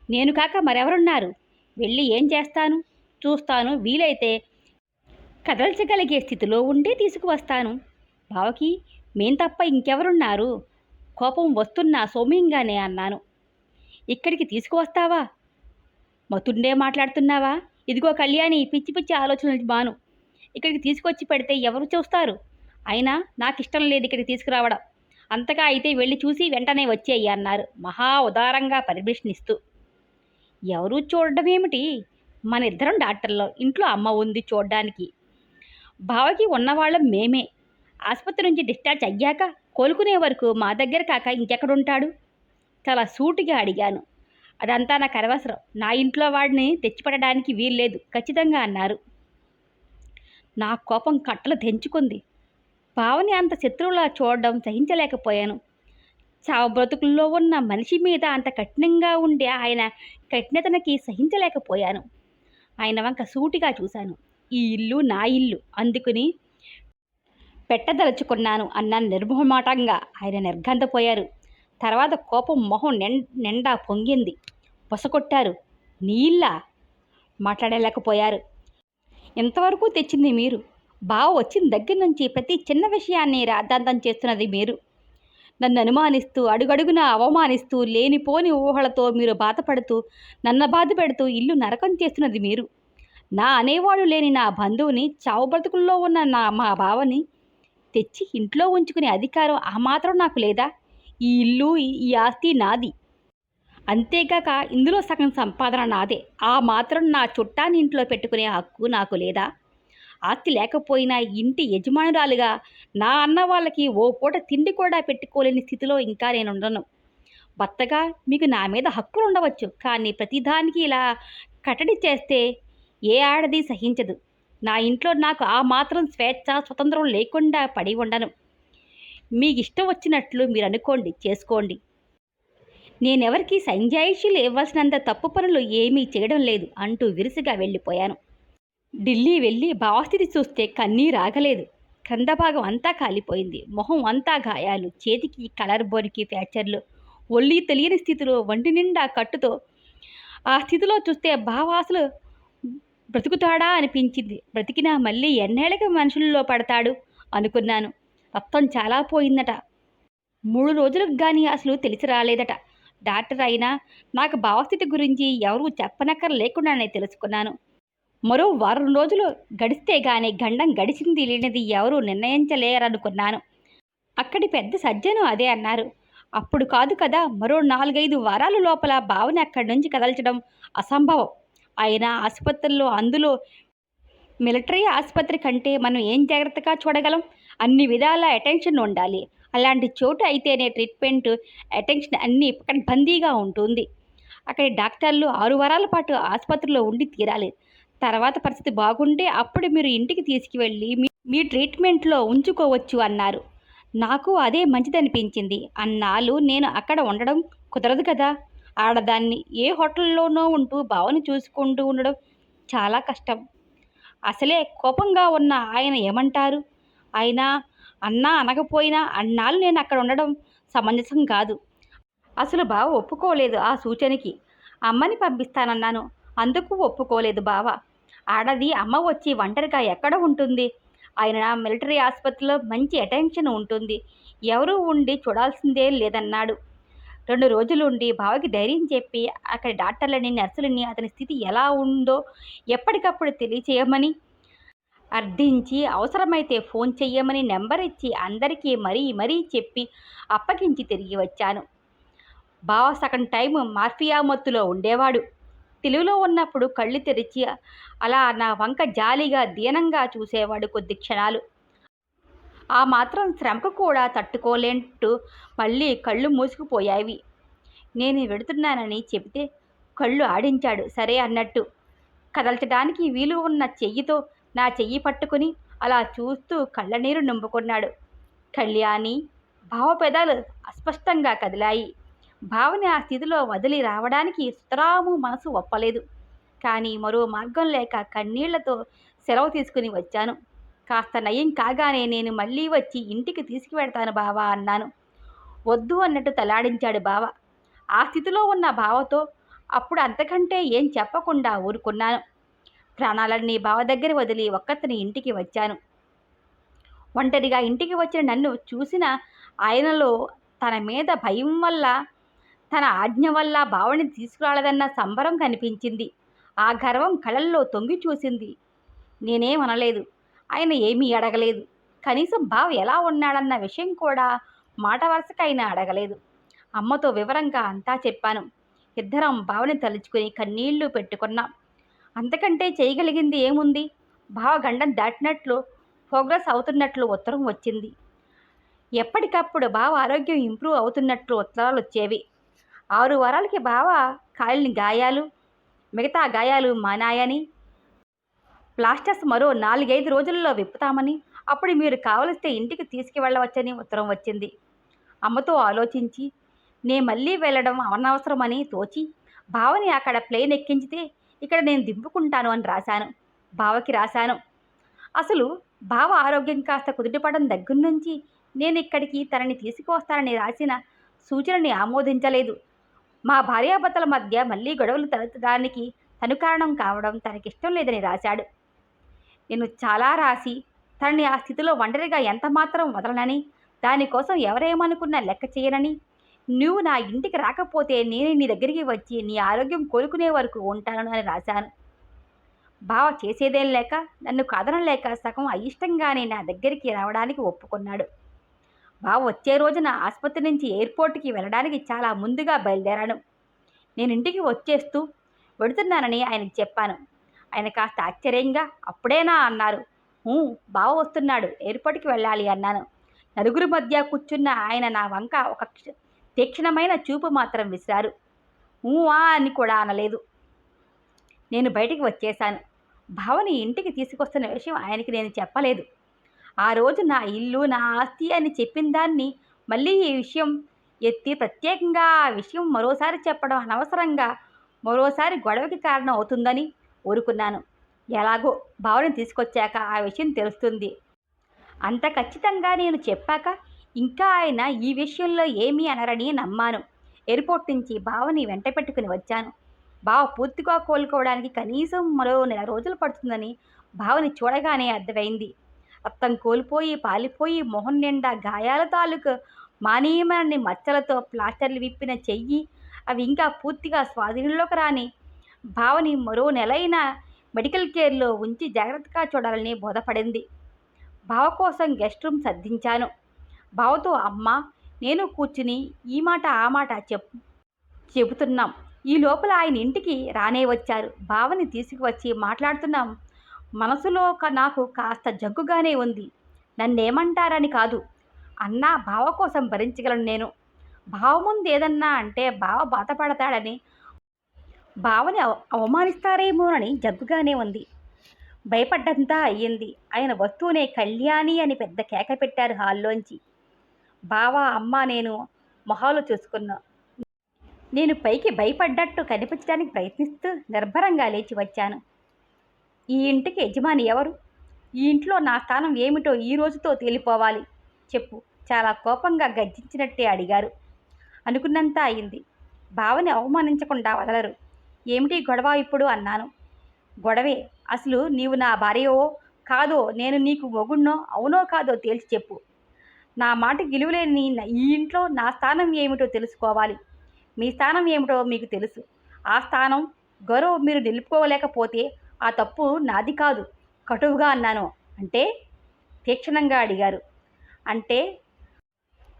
నేను కాక మరెవరున్నారు? వెళ్ళి ఏం చేస్తాను? చూస్తాను, వీలైతే కదల్చగలిగే స్థితిలో ఉండే తీసుకువస్తాను. బావకి మేం తప్ప ఇంకెవరున్నారు? కోపం వస్తున్నా సౌమ్యంగానే అన్నాను. ఇక్కడికి తీసుకువస్తావా? మతుండే మాట్లాడుతున్నావా? ఇదిగో కళ్యాణి, పిచ్చి పిచ్చి ఆలోచనలు మాను. ఇక్కడికి తీసుకొచ్చి పెడితే ఎవరు చూస్తారు? అయినా నాకు ఇష్టం లేదు ఇక్కడికి తీసుకురావడం. అంతగా అయితే వెళ్ళి చూసి వెంటనే వచ్చేయి అన్నారు మహా ఉదారంగా పర్మిషన్ ఇస్తూ. ఎవరూ చూడడం ఏమిటి? మన ఇద్దరం డాక్టర్లో, ఇంట్లో అమ్మ ఉంది చూడ్డానికి. బావకి ఉన్నవాళ్ళం మేమే. ఆసుపత్రి నుంచి డిశ్చార్జ్ అయ్యాక కోలుకునే వరకు మా దగ్గర కాక ఇంకెక్కడుంటాడు? చాలా సూటిగా అడిగాను. అదంతా నాకు అనవసరం. నా ఇంట్లో వాడిని తెచ్చిపెట్టడానికి వీల్లేదు ఖచ్చితంగా అన్నారు. నా కోపం కట్టలు తెంచుకుంది. బావని అంత శత్రువులా చూడడం సహించలేకపోయాను. చావు బ్రతుకుల్లో ఉన్న మనిషి మీద అంత కఠినంగా ఉండే ఆయన కఠినతనకి సహించలేకపోయాను. ఆయన వంక సూటిగా చూశాను. ఈ ఇల్లు నా ఇల్లు, అందుకుని పెట్టదలుచుకున్నాను అన్నాను నిర్మోహమాటంగా. ఆయన నిర్ఘంతపోయారు. తర్వాత కోపం మొహం నిండా పొంగింది. బొసకొట్టారు. నీళ్ళా? మాట్లాడలేకపోయారు. ఇంతవరకు తెచ్చింది మీరు. బావ వచ్చిన దగ్గర నుంచి ప్రతి చిన్న విషయాన్ని రాద్ధాంతం చేస్తున్నది మీరు. నన్ను అనుమానిస్తూ, అడుగడుగునా అవమానిస్తూ, లేనిపోని ఊహలతో మీరు బాధపడుతూ, నన్ను బాధ పెడుతూ ఇల్లు నరకం చేస్తున్నది మీరు. నా అనేవాడు లేని నా బంధువుని, చావు బ్రతుకుల్లో ఉన్న మా బావని తెచ్చి ఇంట్లో ఉంచుకునే అధికారం ఆ మాత్రం నాకు లేదా? ఈ ఇల్లు, ఈ ఆస్తి నాది. అంతేగాక ఇందులో సగం సంపాదన నాదే. ఆ మాత్రం నా చుట్టాన్ని ఇంట్లో పెట్టుకునే హక్కు నాకు లేదా? ఆస్తి లేకపోయినా ఇంటి యజమానురాలుగా నా అన్న వాళ్ళకి ఓ పూట తిండి కూడా పెట్టుకోలేని స్థితిలో ఇంకా నేనుండను. భర్తగా మీకు నా మీద హక్కులు ఉండవచ్చు, కానీ ప్రతిదానికి ఇలా కట్టడి చేస్తే ఏ ఆడది సహించదు. నా ఇంట్లో నాకు ఆ మాత్రం స్వేచ్ఛ, స్వతంత్రం లేకుండా పడి ఉండను. మీకు ఇష్టం వచ్చినట్లు మీరు అనుకోండి, చేసుకోండి. నేనెవరికి సంజాయిషీలు ఇవ్వాల్సినంత తప్పు పనులు ఏమీ చేయడం లేదు అంటూ విరుసుగా వెళ్ళిపోయాను. ఢిల్లీ వెళ్ళి బావస్థితి చూస్తే కన్నీరాగలేదు. క్రింద భాగం అంతా కాలిపోయింది. మొహం అంతా గాయాలు, చేతికి కలర్ బోనికి ఫ్రాక్చర్లు, ఒళ్ళి తెలియని స్థితిలో, వంటి నిండా కట్టుతో. ఆ స్థితిలో చూస్తే బావ అసలు బ్రతుకుతాడా అనిపించింది. బ్రతికినా మళ్ళీ ఎన్నేళ్ళకి మనుషుల్లో పడతాడు అనుకున్నాను. రక్తం చాలా పోయిందట. 3 రోజులకు గాని అసలు తెలిసి రాలేదట. డాక్టర్ అయినా నాకు భావస్థితి గురించి ఎవరూ చెప్పనక్కర లేకుండానే తెలుసుకున్నాను. మరో వారం రోజులు గడిస్తే గాని గండం గడిచింది లేనిది ఎవరూ నిర్ణయించలేరనుకున్నాను. అక్కడి పెద్ద సర్జను అదే అన్నారు. అప్పుడు కాదు కదా, మరో 4-5 వారాల లోపల బావని అక్కడి నుంచి కదల్చడం అసంభవం. అయినా ఆసుపత్రుల్లో, అందులో మిలిటరీ ఆసుపత్రి కంటే మనం ఏం జాగ్రత్తగా చూడగలం? అన్ని విధాల అటెన్షన్ ఉండాలి. అలాంటి చోటు అయితేనే ట్రీట్మెంట్, అటెన్షన్ అన్నీ పకడ్బందీగా ఉంటుంది. అక్కడి డాక్టర్లు 6 వారాల పాటు ఆసుపత్రిలో ఉండి తీరాలి. తర్వాత పరిస్థితి బాగుంటే అప్పుడు మీరు ఇంటికి తీసుకువెళ్ళి మీ ట్రీట్మెంట్లో ఉంచుకోవచ్చు అన్నారు. నాకు అదే మంచిదనిపించింది. అన్నాళ్ళు నేను అక్కడ ఉండడం కుదరదు కదా. ఆడదాన్ని ఏ హోటల్లోనో ఉంటూ బావని చూసుకుంటూ ఉండడం చాలా కష్టం. అసలే కోపంగా ఉన్న ఆయన ఏమంటారు? అయినా అన్నా అనకపోయినా అన్నాళ్ళు నేను అక్కడ ఉండడం సమంజసం కాదు. అసలు బావ ఒప్పుకోలేదు ఆ సూచనకి. అమ్మని పంపిస్తానన్నాను. అందుకు ఒప్పుకోలేదు బావ. ఆడది అమ్మ వచ్చి ఒంటరిగా ఎక్కడ ఉంటుంది? ఆయన మిలిటరీ ఆసుపత్రిలో మంచి అటెన్షన్ ఉంటుంది. ఎవరూ ఉండి చూడాల్సిందేం లేదన్నాడు. 2 రోజులుండి బావకి ధైర్యం చెప్పి అక్కడి డాక్టర్లని, నర్సులని అతని స్థితి ఎలా ఉందో ఎప్పటికప్పుడు తెలియచేయమని అర్థించి, అవసరమైతే ఫోన్ చెయ్యమని నెంబర్ ఇచ్చి అందరికీ మరీ చెప్పి అప్పగించి తిరిగి వచ్చాను. బావ సగం టైం మార్ఫియా మత్తులో ఉండేవాడు. తెలివిలో ఉన్నప్పుడు కళ్ళు తెరిచి అలా నా వంక జాలిగా, దీనంగా చూసేవాడు కొద్ది క్షణాలు. ఆ మాత్రం శ్రమకు కూడా తట్టుకోలేంటూ మళ్ళీ కళ్ళు మూసుకుపోయావి. నేను వెడుతున్నానని చెబితే కళ్ళు ఆడించాడు సరే అన్నట్టు. కదల్చడానికి వీలు ఉన్న చెయ్యితో నా చెయ్యి పట్టుకుని అలా చూస్తూ కళ్ళనీరు నింపుకున్నాడు. కళ్యాణి, బావ పెదాలు అస్పష్టంగా కదిలాయి. భావని ఆ స్థితిలో వదిలి రావడానికి సుతరాము మనసు ఒప్పలేదు. కానీ మరో మార్గం లేక కన్నీళ్లతో సెలవు తీసుకుని వచ్చాను. కాస్త నయం కాగానే నేను మళ్ళీ వచ్చి ఇంటికి తీసుకువెడతాను బావా అన్నాను. వద్దు అన్నట్టు తలాడించాడు బావ. ఆ స్థితిలో ఉన్న బావతో అప్పుడు అంతకంటే ఏం చెప్పకుండా ఊరుకున్నాను. ప్రాణాలన్నీ బావ దగ్గర వదిలి ఒక్కతని ఇంటికి వచ్చాను. ఒంటరిగా ఇంటికి వచ్చిన నన్ను చూసిన ఆయనలో తన మీద భయం వల్ల, తన ఆజ్ఞ వల్ల బావని తీసుకురాలేదన్న సంబరం కనిపించింది. ఆ గర్వం కళ్ళల్లో తొంగి చూసింది. నేనేమనలేదు. ఆయన ఏమీ అడగలేదు. కనీసం బావ ఎలా ఉన్నాడన్న విషయం కూడా మాట వరుసకైనా అడగలేదు. అమ్మతో వివరంగా అంతా చెప్పాను. ఇద్దరం బావని తలుచుకుని కన్నీళ్లు పెట్టుకున్నాం. అంతకంటే చేయగలిగింది ఏముంది? బావ గండం దాటినట్లు, ప్రోగ్రెస్ అవుతున్నట్లు ఉత్తరం వచ్చింది. ఎప్పటికప్పుడు బావ ఆరోగ్యం ఇంప్రూవ్ అవుతున్నట్లు ఉత్తరాలు వచ్చేవి. 6 వారాలకి బావ కాలిన గాయాలు, మిగతా గాయాలు మానాయని, ప్లాస్టర్స్ మరో 4-5 రోజుల్లో విప్పుతామని, అప్పుడు మీరు కావలిస్తే ఇంటికి తీసుకువెళ్ళవచ్చని ఉత్తరం వచ్చింది. అమ్మతో ఆలోచించి నే మళ్ళీ వెళ్ళడం అనవసరమని తోచి బావని అక్కడ ప్లేన్ ఎక్కించితే ఇక్కడ నేను దింపుకుంటాను అని రాశాను. బావకి రాశాను. అసలు బావ ఆరోగ్యం కాస్త కుదుటపడడం దగ్గర నుంచి నేను ఇక్కడికి తనని తీసుకువస్తానని రాసిన సూచనని ఆమోదించలేదు. మా భార్యాభర్తల మధ్య మళ్ళీ గొడవలు తలెత్తడానికి తను కారణం కావడం తనకిష్టం లేదని రాశాడు. నేను చాలా రాసి తనని ఆ స్థితిలో ఒంటరిగా ఎంతమాత్రం వదలనని, దానికోసం ఎవరేమనుకున్నా లెక్క చేయనని, నువ్వు నా ఇంటికి రాకపోతే నేనే నీ దగ్గరికి వచ్చి నీ ఆరోగ్యం కోలుకునే వరకు ఉంటాను అని రాశాను. బావ చేసేదేం లేక, నన్ను కాదనలేక సగం అయిష్టంగానే నా దగ్గరికి రావడానికి ఒప్పుకున్నాడు. బావ వచ్చే రోజున ఆసుపత్రి నుంచి ఎయిర్పోర్ట్కి వెళ్ళడానికి చాలా ముందుగా బయలుదేరాను. నేను ఇంటికి వచ్చేస్తూ వెడుతున్నానని ఆయనకి చెప్పాను. ఆయన కాస్త ఆశ్చర్యంగా అప్పుడేనా అన్నారు. బావ వస్తున్నాడు, ఎయిర్పోర్ట్కి వెళ్ళాలి అన్నాను. నలుగురి మధ్య కూర్చున్న ఆయన నా వంక ఒక తీక్షణమైన చూపు మాత్రం విసిరారు. అని కూడా అనలేదు. నేను బయటికి వచ్చేశాను. భావని ఇంటికి తీసుకొస్తున్న విషయం ఆయనకి నేను చెప్పలేదు. ఆ రోజు నా ఇల్లు, నా ఆస్తి అని చెప్పిన దాన్ని మళ్ళీ ఈ విషయం ఎత్తి ప్రత్యేకంగా ఆ విషయం మరోసారి చెప్పడం అనవసరంగా మరోసారి గొడవకి కారణం అవుతుందని ఊరుకున్నాను. ఎలాగో భావని తీసుకొచ్చాక ఆ విషయం తెలుస్తుంది. అంత ఖచ్చితంగా నేను చెప్పాక ఇంకా ఆయన ఈ విషయంలో ఏమీ అనరని నమ్మాను. ఎయిర్పోర్ట్ నుంచి భావని వెంట పెట్టుకుని వచ్చాను. బావ పూర్తిగా కోలుకోవడానికి కనీసం మరో నెల రోజులు పడుతుందని బావని చూడగానే అర్థమైంది. రక్తం కోల్పోయి పాలిపోయి మొహం నిండా గాయాల తాలూకు మానీయమని మచ్చలతో ప్లాస్టర్లు విప్పిన చెయ్యి, అవి ఇంకా పూర్తిగా స్వాధీనంలోకి రాని బావని మరో నెలైనా మెడికల్ కేర్లో ఉంచి జాగ్రత్తగా చూడాలని బోధపడింది. బావ కోసం గెస్ట్ రూమ్ సర్దించాను. బావతో అమ్మ నేను కూర్చుని ఈ మాట ఆ మాట చెబుతున్నాం. ఈ లోపల ఆయన ఇంటికి రానే వచ్చారు. బావని తీసుకువచ్చి మాట్లాడుతున్నాం. మనసులో నాకు కాస్త జగ్గుగానే ఉంది. నన్నేమంటారని కాదు, అన్నా బావ కోసం భరించగలను నేను. బావ ముందు ఏదన్నా అంటే బావ బాధపడతాడని, బావని అవమానిస్తారేమోనని జగ్గుగానే ఉంది. భయపడ్డంతా అయ్యింది. ఆయన వస్తూనే కళ్యాణి అని పెద్ద కేక పెట్టారు హాల్లోంచి. బావ అమ్మ నేను మొహాలు చూసుకున్నా. నేను పైకి భయపడ్డట్టు కనిపించడానికి ప్రయత్నిస్తూ నిర్భరంగా లేచి వచ్చాను. ఈ ఇంటికి యజమాని ఎవరు? ఈ ఇంట్లో నా స్థానం ఏమిటో ఈ రోజుతో తేలిపోవాలి. చెప్పు, చాలా కోపంగా గర్జించినట్టే అడిగారు. అనుకున్నంత అయింది. బావని అవమానించకుండా వదలరు. ఏమిటి గొడవ ఇప్పుడు అన్నాను. గొడవే. అసలు నీవు నా భార్యవో కాదో, నేను నీకు మొగుణ్ణో అవునో కాదో తేల్చి చెప్పు. నా మాట గిలువలేని ఈ ఇంట్లో నా స్థానం ఏమిటో తెలుసుకోవాలి. మీ స్థానం ఏమిటో మీకు తెలుసు. ఆ స్థానం గౌరవం మీరు నిలుపుకోలేకపోతే ఆ తప్పు నాది కాదు. కటువుగా అన్నాను. అంటే? తీక్షణంగా అడిగారు. అంటే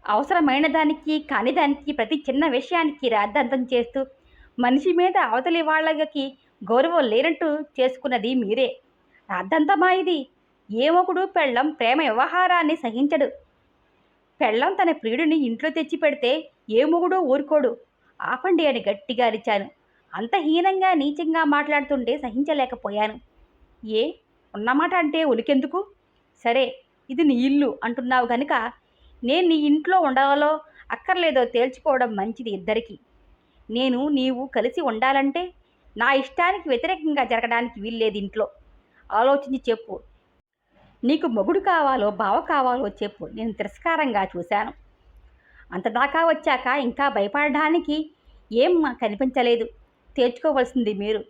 అవసరమైన దానికి కాని దానికి ప్రతి చిన్న విషయానికి రాద్ధాంతం చేస్తూ మనిషి మీద అవతలి వాళ్ళకి గౌరవం లేనట్టు చేసుకున్నది మీరే. రాద్ధాంతమా ఇది? ఏ మొగుడు పెళ్ళం ప్రేమ వ్యవహారాన్ని సహించడు. పెళ్ళం తన ప్రియుడిని ఇంట్లో తెచ్చి పెడితే ఏ మొగుడో ఊరుకోడు. ఆపండి అని గట్టిగా అరిచాను. అంత హీనంగా నీచంగా మాట్లాడుతుంటే సహించలేకపోయాను. ఏ ఉన్నమాట అంటే ఉలికెందుకు? సరే, ఇది నీ ఇల్లు అంటున్నావు కనుక నేను నీ ఇంట్లో ఉండాలో అక్కర్లేదో తేల్చుకోవడం మంచిది ఇద్దరికి. నేను నీవు కలిసి ఉండాలంటే నా ఇష్టానికి వ్యతిరేకంగా జరగడానికి వీల్లేదు ఇంట్లో. ఆలోచించి చెప్పు. నీకు మొగుడు కావాలో బావ కావాలో చెప్పు. నేను తిరస్కారంగా చూశాను. అంతదాకా వచ్చాక ఇంకా భయపడడానికి ఏం కనిపించలేదు. తేల్చుకోవలసింది మీరు.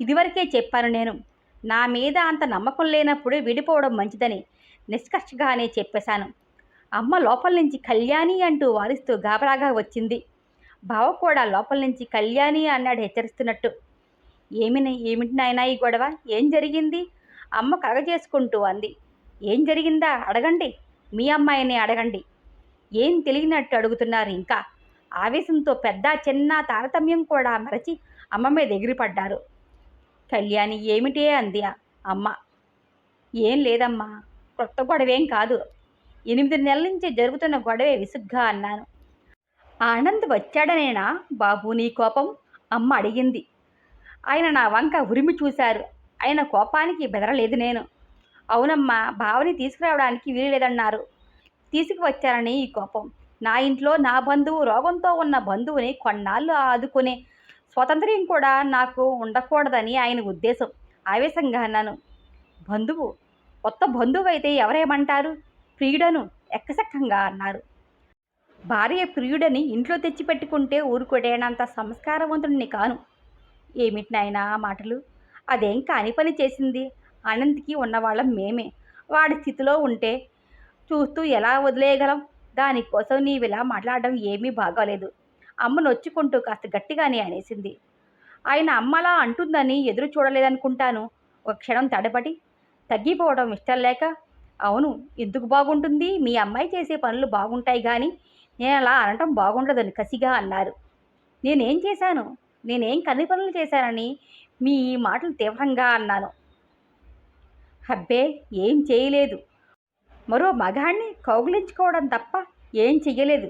ఇదివరకే చెప్పాను నేను. నా మీద అంత నమ్మకం లేనప్పుడు విడిపోవడం మంచిదని నిష్కర్షగానే చెప్పేశాను. అమ్మ లోపల నుంచి కళ్యాణి అంటూ వారిస్తూ గాబరాగా వచ్చింది. బావ కూడా లోపల నుంచి కళ్యాణి అన్నాడు హెచ్చరిస్తున్నట్టు. ఏమిటి నాయనా ఈ గొడవ? ఏం జరిగింది? అమ్మ కలగజేసుకుంటూ అంది. ఏం జరిగిందా అడగండి. మీ అమ్మాయిని అడగండి. ఏం తెలియనట్టు అడుగుతున్నారు ఇంకా? ఆవేశంతో పెద్ద చిన్న తారతమ్యం కూడా మరచి అమ్మ మీద ఎగిరిపడ్డారు. కళ్యాణి ఏమిటే అంది అమ్మ. ఏం లేదమ్మా, కొత్త గొడవేం కాదు. 8 నెలల నుంచి జరుగుతున్న గొడవే విసుగ్గా అన్నాను. ఆనంద్ వచ్చాడనేనా బాబు నీ కోపం? అమ్మ అడిగింది. ఆయన నా వంక ఉరిమి చూశారు. ఆయన కోపానికి బెదరలేదు నేను. అవునమ్మా, బావని తీసుకురావడానికి వీలులేదన్నారు. తీసుకువచ్చారని ఈ కోపం. నా ఇంట్లో నా బంధువు, రోగంతో ఉన్న బంధువుని కొన్నాళ్ళు ఆదుకునే స్వాతంత్ర్యం కూడా నాకు ఉండకూడదని ఆయన ఉద్దేశం. ఆవేశంగా అన్నాను. బంధువు? కొత్త బంధువు అయితే ఎవరేమంటారు? ప్రియుడను ఎక్కసెక్కంగా అన్నారు. భార్య ప్రియుడని ఇంట్లో తెచ్చిపెట్టుకుంటే ఊరుకొడేనంత సంస్కారవంతుడిని కాను. ఏమిటి నాయనా మాటలు? అదేం కాని పని చేసింది. ఆనంద్కి ఉన్నవాళ్ళం మేమే. వాడి స్థితిలో ఉంటే చూస్తూ ఎలా వదిలేయగలం? దానికోసం నీవిలా మాట్లాడడం ఏమీ బాగాలేదు. అమ్మ నొచ్చుకుంటూ కాస్త గట్టిగానే అనేసింది. ఆయన అమ్మలా అంటుందని ఎదురు చూడలేదనుకుంటాను. ఒక క్షణం తడబడి తగ్గిపోవడం ఇష్టం లేక, అవును ఎందుకు బాగుంటుంది? మీ అమ్మాయి చేసే పనులు బాగుంటాయి కానీ నేను అలా అనటం బాగుండదని కసిగా అన్నారు. నేనేం చేశాను? నేనేం కన్ని పనులు చేశానని మీ మాటలు తీవ్రంగా అన్నాను. హబ్బే, ఏం చేయలేదు. మరో మగాణ్ణి కౌగిలించుకోవడం తప్ప ఏం చెయ్యలేదు.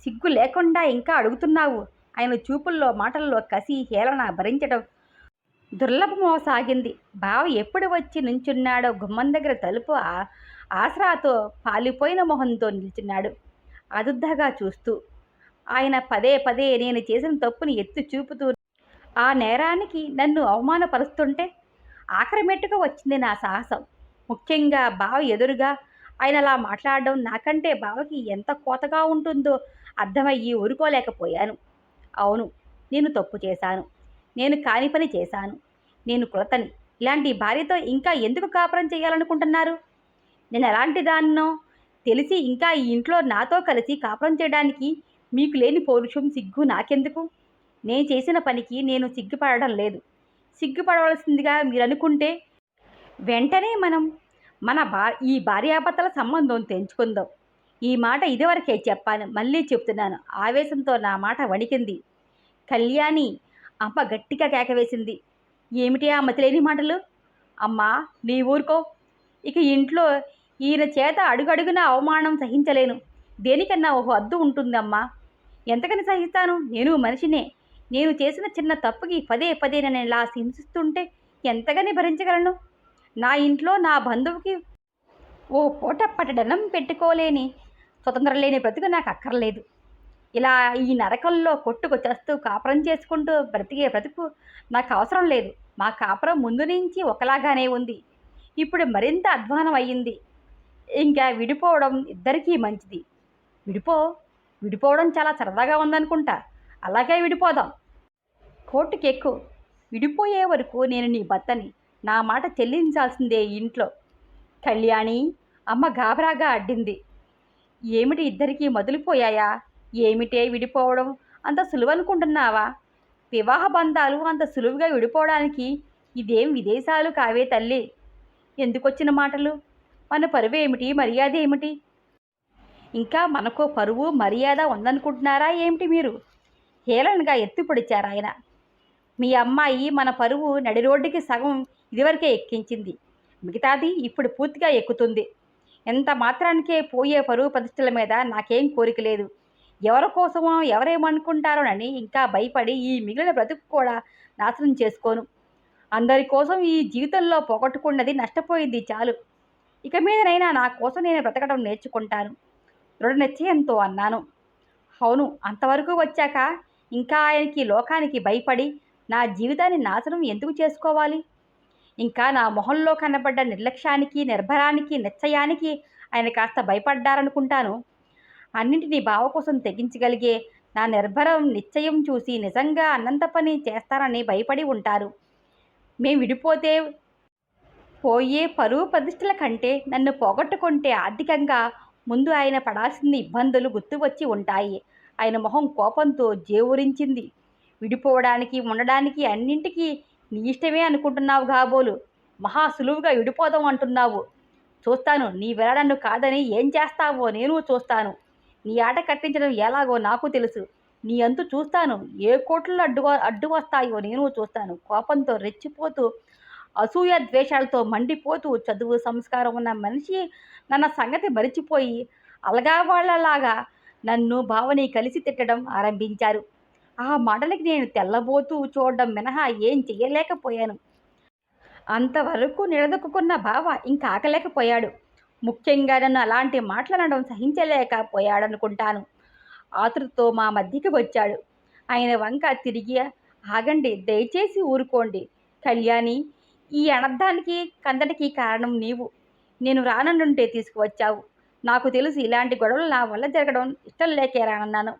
సిగ్గు లేకుండా ఇంకా అడుగుతున్నావు. ఆయన చూపుల్లో మాటల్లో కసి హేళన భరించడం దుర్లభమవసాగింది. బావ ఎప్పుడు వచ్చి నుంచున్నాడో గుమ్మం దగ్గర తలుపు ఆసరాతో పాలిపోయిన మొహంతో నిల్చున్నాడు అదుద్దగా చూస్తూ. ఆయన పదే పదే నేను చేసిన తప్పుని ఎత్తి చూపుతూ ఆ నేరానికి నన్ను అవమానపరుస్తుంటే ఆఖరి మెట్టుకు వచ్చింది నా సాహసం. ముఖ్యంగా బావ ఎదురుగా ఆయన అలా మాట్లాడడం నాకంటే బావకి ఎంత కోతగా ఉంటుందో అర్థమయ్యి ఊరుకోలేకపోయాను. అవును, నేను తప్పు చేశాను. నేను కాని పని చేశాను. నేను కులతని. ఇలాంటి భార్యతో ఇంకా ఎందుకు కాపురం చేయాలనుకుంటున్నారు? నేను ఎలాంటి దాన్నో తెలిసి ఇంకా ఈ ఇంట్లో నాతో కలిసి కాపురం చేయడానికి మీకు లేని పౌరుషం, సిగ్గు నాకెందుకు? నేను చేసిన పనికి నేను సిగ్గుపడడం లేదు. సిగ్గుపడవలసిందిగా మీరనుకుంటే వెంటనే మనం ఈ భార్యాభర్తల సంబంధం తెంచుకుందాం. ఈ మాట ఇదివరకే చెప్పాను, మళ్ళీ చెప్తున్నాను. ఆవేశంతో నా మాట వణికింది. కళ్యాణి అమ్మ గట్టిగా కేకవేసింది. ఏమిటి ఆ మతిలేని మాటలు? అమ్మా, నీ ఊరుకో. ఇక ఇంట్లో ఈయన చేత అడుగడుగున అవమానం సహించలేను. దేనికన్నా ఓ హద్దు ఉంటుందమ్మా. ఎంతకని సహిస్తాను? నేను మనిషినే. నేను చేసిన చిన్న తప్పుకి పదే పదే నన్ను ఇలా హింసిస్తుంటే ఎంతగాని భరించగలను? నా ఇంట్లో నా బంధువుకి ఓ పూట పట్టడనం పెట్టుకోలేని స్వతంత్రం లేని బ్రతుకు నాకు అక్కర్లేదు. ఇలా ఈ నరకంలో కొట్టుకు చస్తూ కాపురం చేసుకుంటూ బ్రతికే బ్రతుకు నాకు అవసరం లేదు. మా కాపురం ముందు నుంచి ఒకలాగానే ఉంది. ఇప్పుడు మరింత అధ్వానం అయ్యింది. ఇంకా విడిపోవడం ఇద్దరికీ మంచిది. విడిపోవడం చాలా సరదాగా ఉందనుకుంటా. అలాగే విడిపోదాం. కోర్టుకెక్కు. విడిపోయే వరకు నేను నీ భర్తని. నా మాట చెల్లించాల్సిందే ఇంట్లో. కళ్యాణి, అమ్మ గాబరాగా అడ్డింది. ఏమిటి ఇద్దరికీ మొదలుపోయాయా? ఏమిటే విడిపోవడం అంత సులువనుకుంటున్నావా? వివాహ బంధాలు అంత సులువుగా విడిపోవడానికి ఇదేం విదేశాలు కావే తల్లి. ఎందుకొచ్చిన మాటలు? మన పరువేమిటి, మర్యాద ఏమిటి? ఇంకా మనకో పరువు మర్యాద ఉందనుకుంటున్నారా ఏమిటి మీరు? హేళనగా ఎత్తిపొడిచారాయన. మీ అమ్మాయి మన పరువు నడి రోడ్డుకి సగం ఇదివరకే ఎక్కించింది. మిగతాది ఇప్పుడు పూర్తిగా ఎక్కుతుంది. ఎంత మాత్రానికే పోయే పరువు ప్రతిష్టల మీద నాకేం కోరిక లేదు. ఎవరి కోసమో ఎవరేమనుకుంటారోనని ఇంకా భయపడి ఈ మిగిలిన బ్రతుకు కూడా నాశనం చేసుకోను. అందరి కోసం ఈ జీవితంలో పోగొట్టుకున్నది నష్టపోయింది చాలు. ఇక మీదనైనా నా కోసం నేను బ్రతకడం నేర్చుకుంటాను, దృఢ నిశ్చయంతో అన్నాను. అవును, అంతవరకు వచ్చాక ఇంకా ఆయనకి లోకానికి భయపడి నా జీవితాన్ని నాశనం ఎందుకు చేసుకోవాలి? ఇంకా నా మొహంలో కనబడ్డ నిర్లక్ష్యానికి, నిర్భరానికి, నిశ్చయానికి ఆయన కాస్త భయపడ్డారనుకుంటాను. అన్నింటినీ బావ కోసం తెగించగలిగే నా నిర్భరం నిశ్చయం చూసి నిజంగా అన్నంత పని చేస్తానని భయపడి ఉంటారు. మేము విడిపోతే పోయే పరువు ప్రతిష్టల కంటే నన్ను పోగొట్టుకుంటే ఆర్థికంగా ముందు ఆయన పడాల్సిన ఇబ్బందులు గుర్తు వచ్చి ఉంటాయి. ఆయన మొహం కోపంతో జేవురించింది. విడిపోవడానికి, ఉండడానికి అన్నింటికీ నీ ఇష్టమే అనుకుంటున్నావు కాబోలు. మహా సులువుగా విడిపోదాం అంటున్నావు. చూస్తాను, నీ వేళ నన్ను కాదని ఏం చేస్తావో నేను చూస్తాను. నీ ఆట కట్టించడం ఎలాగో నాకు తెలుసు. నీ అంతు చూస్తాను. ఏ కోట్లు అడ్డు వస్తాయో నేను చూస్తాను. కోపంతో రెచ్చిపోతూ, అసూయ ద్వేషాలతో మండిపోతూ చదువు సంస్కారం ఉన్న మనిషి నన్న సంగతి మరిచిపోయి అలగా వాళ్ళలాగా నన్ను భావని కలిసి తిట్టడం ఆరంభించారు. ఆ మాటలకి నేను తెల్లబోతూ చూడడం మినహా ఏం చెయ్యలేకపోయాను. అంతవరకు నిలదొక్కున్న బావ ఇంకా ఆగలేకపోయాడు. ముఖ్యంగా నన్ను అలాంటి మాటలనడం సహించలేకపోయాడనుకుంటాను. ఆతృతతో మా మధ్యకి వచ్చాడు. ఆయన వంక తిరిగి, ఆగండి, దయచేసి ఊరుకోండి. కళ్యాణి, ఈ అనర్థానికి కందటికి కారణం నీవు. నేను రాననుంటే తీసుకువచ్చావు. నాకు తెలుసు ఇలాంటి గొడవలు నా వల్ల జరగడం ఇష్టం లేకే రానన్నాను.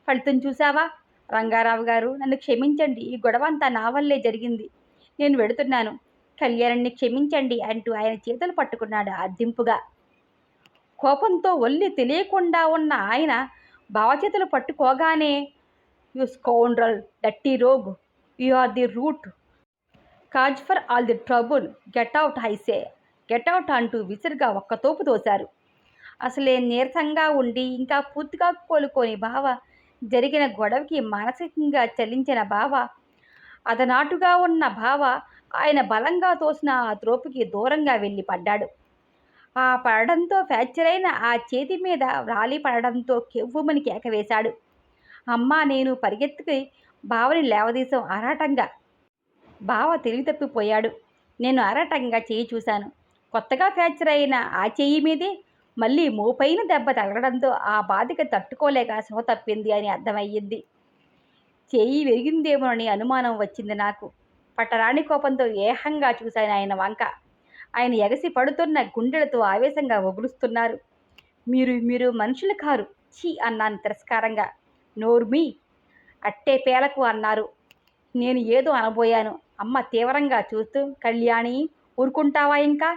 ఫలితం చూసావా? రంగారావు గారు, నన్ను క్షమించండి. ఈ గొడవ అంతా నా వల్లే జరిగింది. నేను వెడుతున్నాను. కళ్యాణ్ని క్షమించండి అంటూ ఆయన చేతులు పట్టుకున్నాడు అర్థింపుగా. కోపంతో ఒల్లి తెలియకుండా ఉన్న ఆయన భావచేతులు పట్టుకోగానే, you scoundrel, dirty rogue, you are the root cause for all the trouble, get out ఐసే, గెట్ అవుట్ అంటూ విసిరిగా ఒక్క తోపు తోశారు. అసలే నీరసంగా ఉండి ఇంకా పూర్తిగా కోలుకొని బావ జరిగిన గొడవకి మానసికంగా చలించిన బావ, అదనాటుగా ఉన్న బావ ఆయన బలంగా తోసిన ఆ త్రోపుకి దూరంగా వెళ్ళి పడ్డాడు. ఆ పడడంతో ఫ్రాక్చర్ అయిన ఆ చేతి మీద రాలి పడడంతో కెవ్వుమని కేకవేశాడు. అమ్మా, నేను పరిగెత్తుకి బావని లేవదీశాం ఆరాటంగా. బావ తెలివి తప్పిపోయాడు. నేను ఆరాటంగా చెయ్యి చూశాను. కొత్తగా ఫ్రాక్చర్ అయిన ఆ చెయ్యి మీదే మళ్ళీ మోపైన దెబ్బ తగలడంతో ఆ బాధకి తట్టుకోలేక స్పృహ తప్పింది అని అర్థమయ్యింది. చెయ్యి విరిగిందేమోనని అనుమానం వచ్చింది నాకు. పట్టరాని కోపంతో ఏహంగా చూశాను ఆయన వంక. ఆయన ఎగసి పడుతున్న గుండెలతో ఆవేశంగా ఒగులుస్తున్నారు. మీరు మనుషులు కారు, ఛీ అన్నాను తిరస్కారంగా. నోర్మీ, అట్టే పేలకు అన్నారు. నేను ఏదో అనబోయాను. అమ్మ తీవ్రంగా చూస్తూ, కళ్యాణి ఊరుకుంటావా ఇంకా?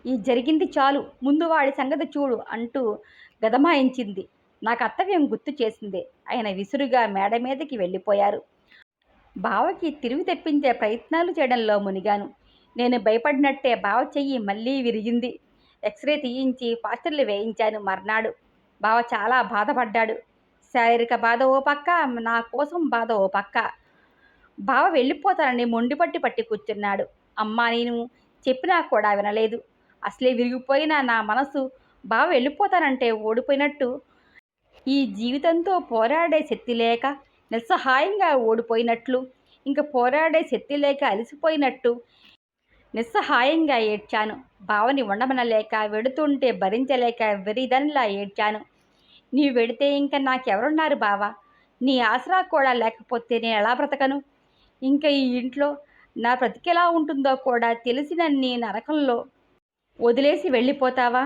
ఈ జరిగింది చాలు, ముందు వాడి సంగతి చూడు అంటూ గదమాయించింది. నా కర్తవ్యం గుర్తు చేసింది. ఆయన విసురుగా మేడ మీదకి వెళ్ళిపోయారు. బావకి తిరిగి తెప్పించే ప్రయత్నాలు చేయడంలో మునిగాను. నేను భయపడినట్టే బావ చెయ్యి మళ్ళీ విరిగింది. ఎక్స్రే తీయించి పాస్టర్లు వేయించాను. మర్నాడు బావ చాలా బాధపడ్డాడు. శారీరక బాధ ఓ పక్క, నా కోసం బాధ ఓ పక్క. బావ వెళ్ళిపోతానని మొండిపట్టి పట్టి కూర్చున్నాడు. అమ్మా నేను చెప్పినా కూడా వినలేదు. అసలే విరిగిపోయిన నా మనసు బావ వెళ్ళిపోతానంటే ఓడిపోయినట్టు, ఈ జీవితంతో పోరాడే శక్తి లేక నిస్సహాయంగా ఓడిపోయినట్లు, ఇంక పోరాడే శక్తి లేక అలసిపోయినట్టు నిస్సహాయంగా ఏడ్చాను. బావని ఉండమనలేక, వెడుతుంటే భరించలేక వెర్రిదానిలా ఏడ్చాను. నీవు వెడితే ఇంక నాకెవరున్నారు బావా? నీ ఆసరా కూడా లేకపోతే నేను ఎలా బ్రతకను? ఇంక ఈ ఇంట్లో నా బ్రతికెలా ఉంటుందో కూడా తెలిసినన్ని నరకంలో వదిలేసి వెళ్ళిపోతావా?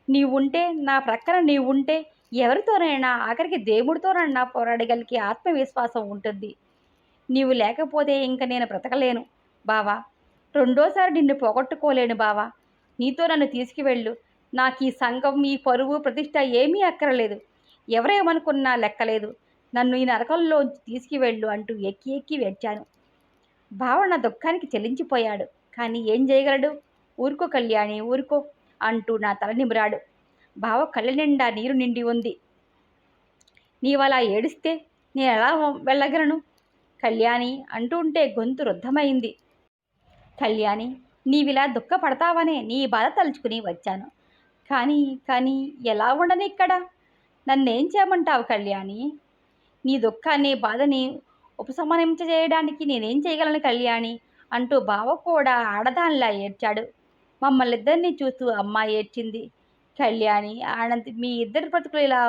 నీవుంటే, నా ప్రక్కన నీవుంటే ఎవరితోనైనా, ఆఖరికి దేవుడితోనైనా పోరాడగలిగే ఆత్మవిశ్వాసం ఉంటుంది. నీవు లేకపోతే ఇంక నేను బ్రతకలేను బావా. రెండోసారి నిన్ను పోగొట్టుకోలేను బావా. నీతో నన్ను తీసుకువెళ్ళు. నాకు ఈ సంఘం, ఈ పరువు ప్రతిష్ట ఏమీ అక్కరలేదు. ఎవరేమనుకున్నా లెక్కలేదు. నన్ను ఈ నరకంలోంచి తీసుకువెళ్ళు అంటూ ఎక్కి ఎక్కి వేడ్చాను. బావ నా దుఃఖానికి చెల్లించిపోయాడు. కానీ ఏం చేయగలడు? ఊరుకో కళ్యాణి, ఊరుకో అంటూ నా తల నిమిరాడు. బావ కళ్ళ నిండా నీరు నిండి ఉంది. నీవలా ఏడిస్తే నేనెలా వెళ్ళగలను కళ్యాణి అంటుంటే గొంతు రుద్ధమైంది. కళ్యాణి, నీవిలా దుఃఖపడతావనే నీ బాధ తలుచుకుని వచ్చాను. కానీ ఎలా ఉండనిక్కడ? నన్నేం చేయమంటావు కళ్యాణి? నీ దుఃఖాన్ని, బాధని ఉపశమనింపజేయడానికి నేనేం చేయగలను కళ్యాణి అంటూ బావ కూడా ఆడదానిలా ఏడ్చాడు. మమ్మల్నిద్దరినీ చూస్తూ అమ్మ ఏడ్చింది. కళ్యాణి, ఆనంద్, మీ ఇద్దరి బ్రతుకులు ఇలా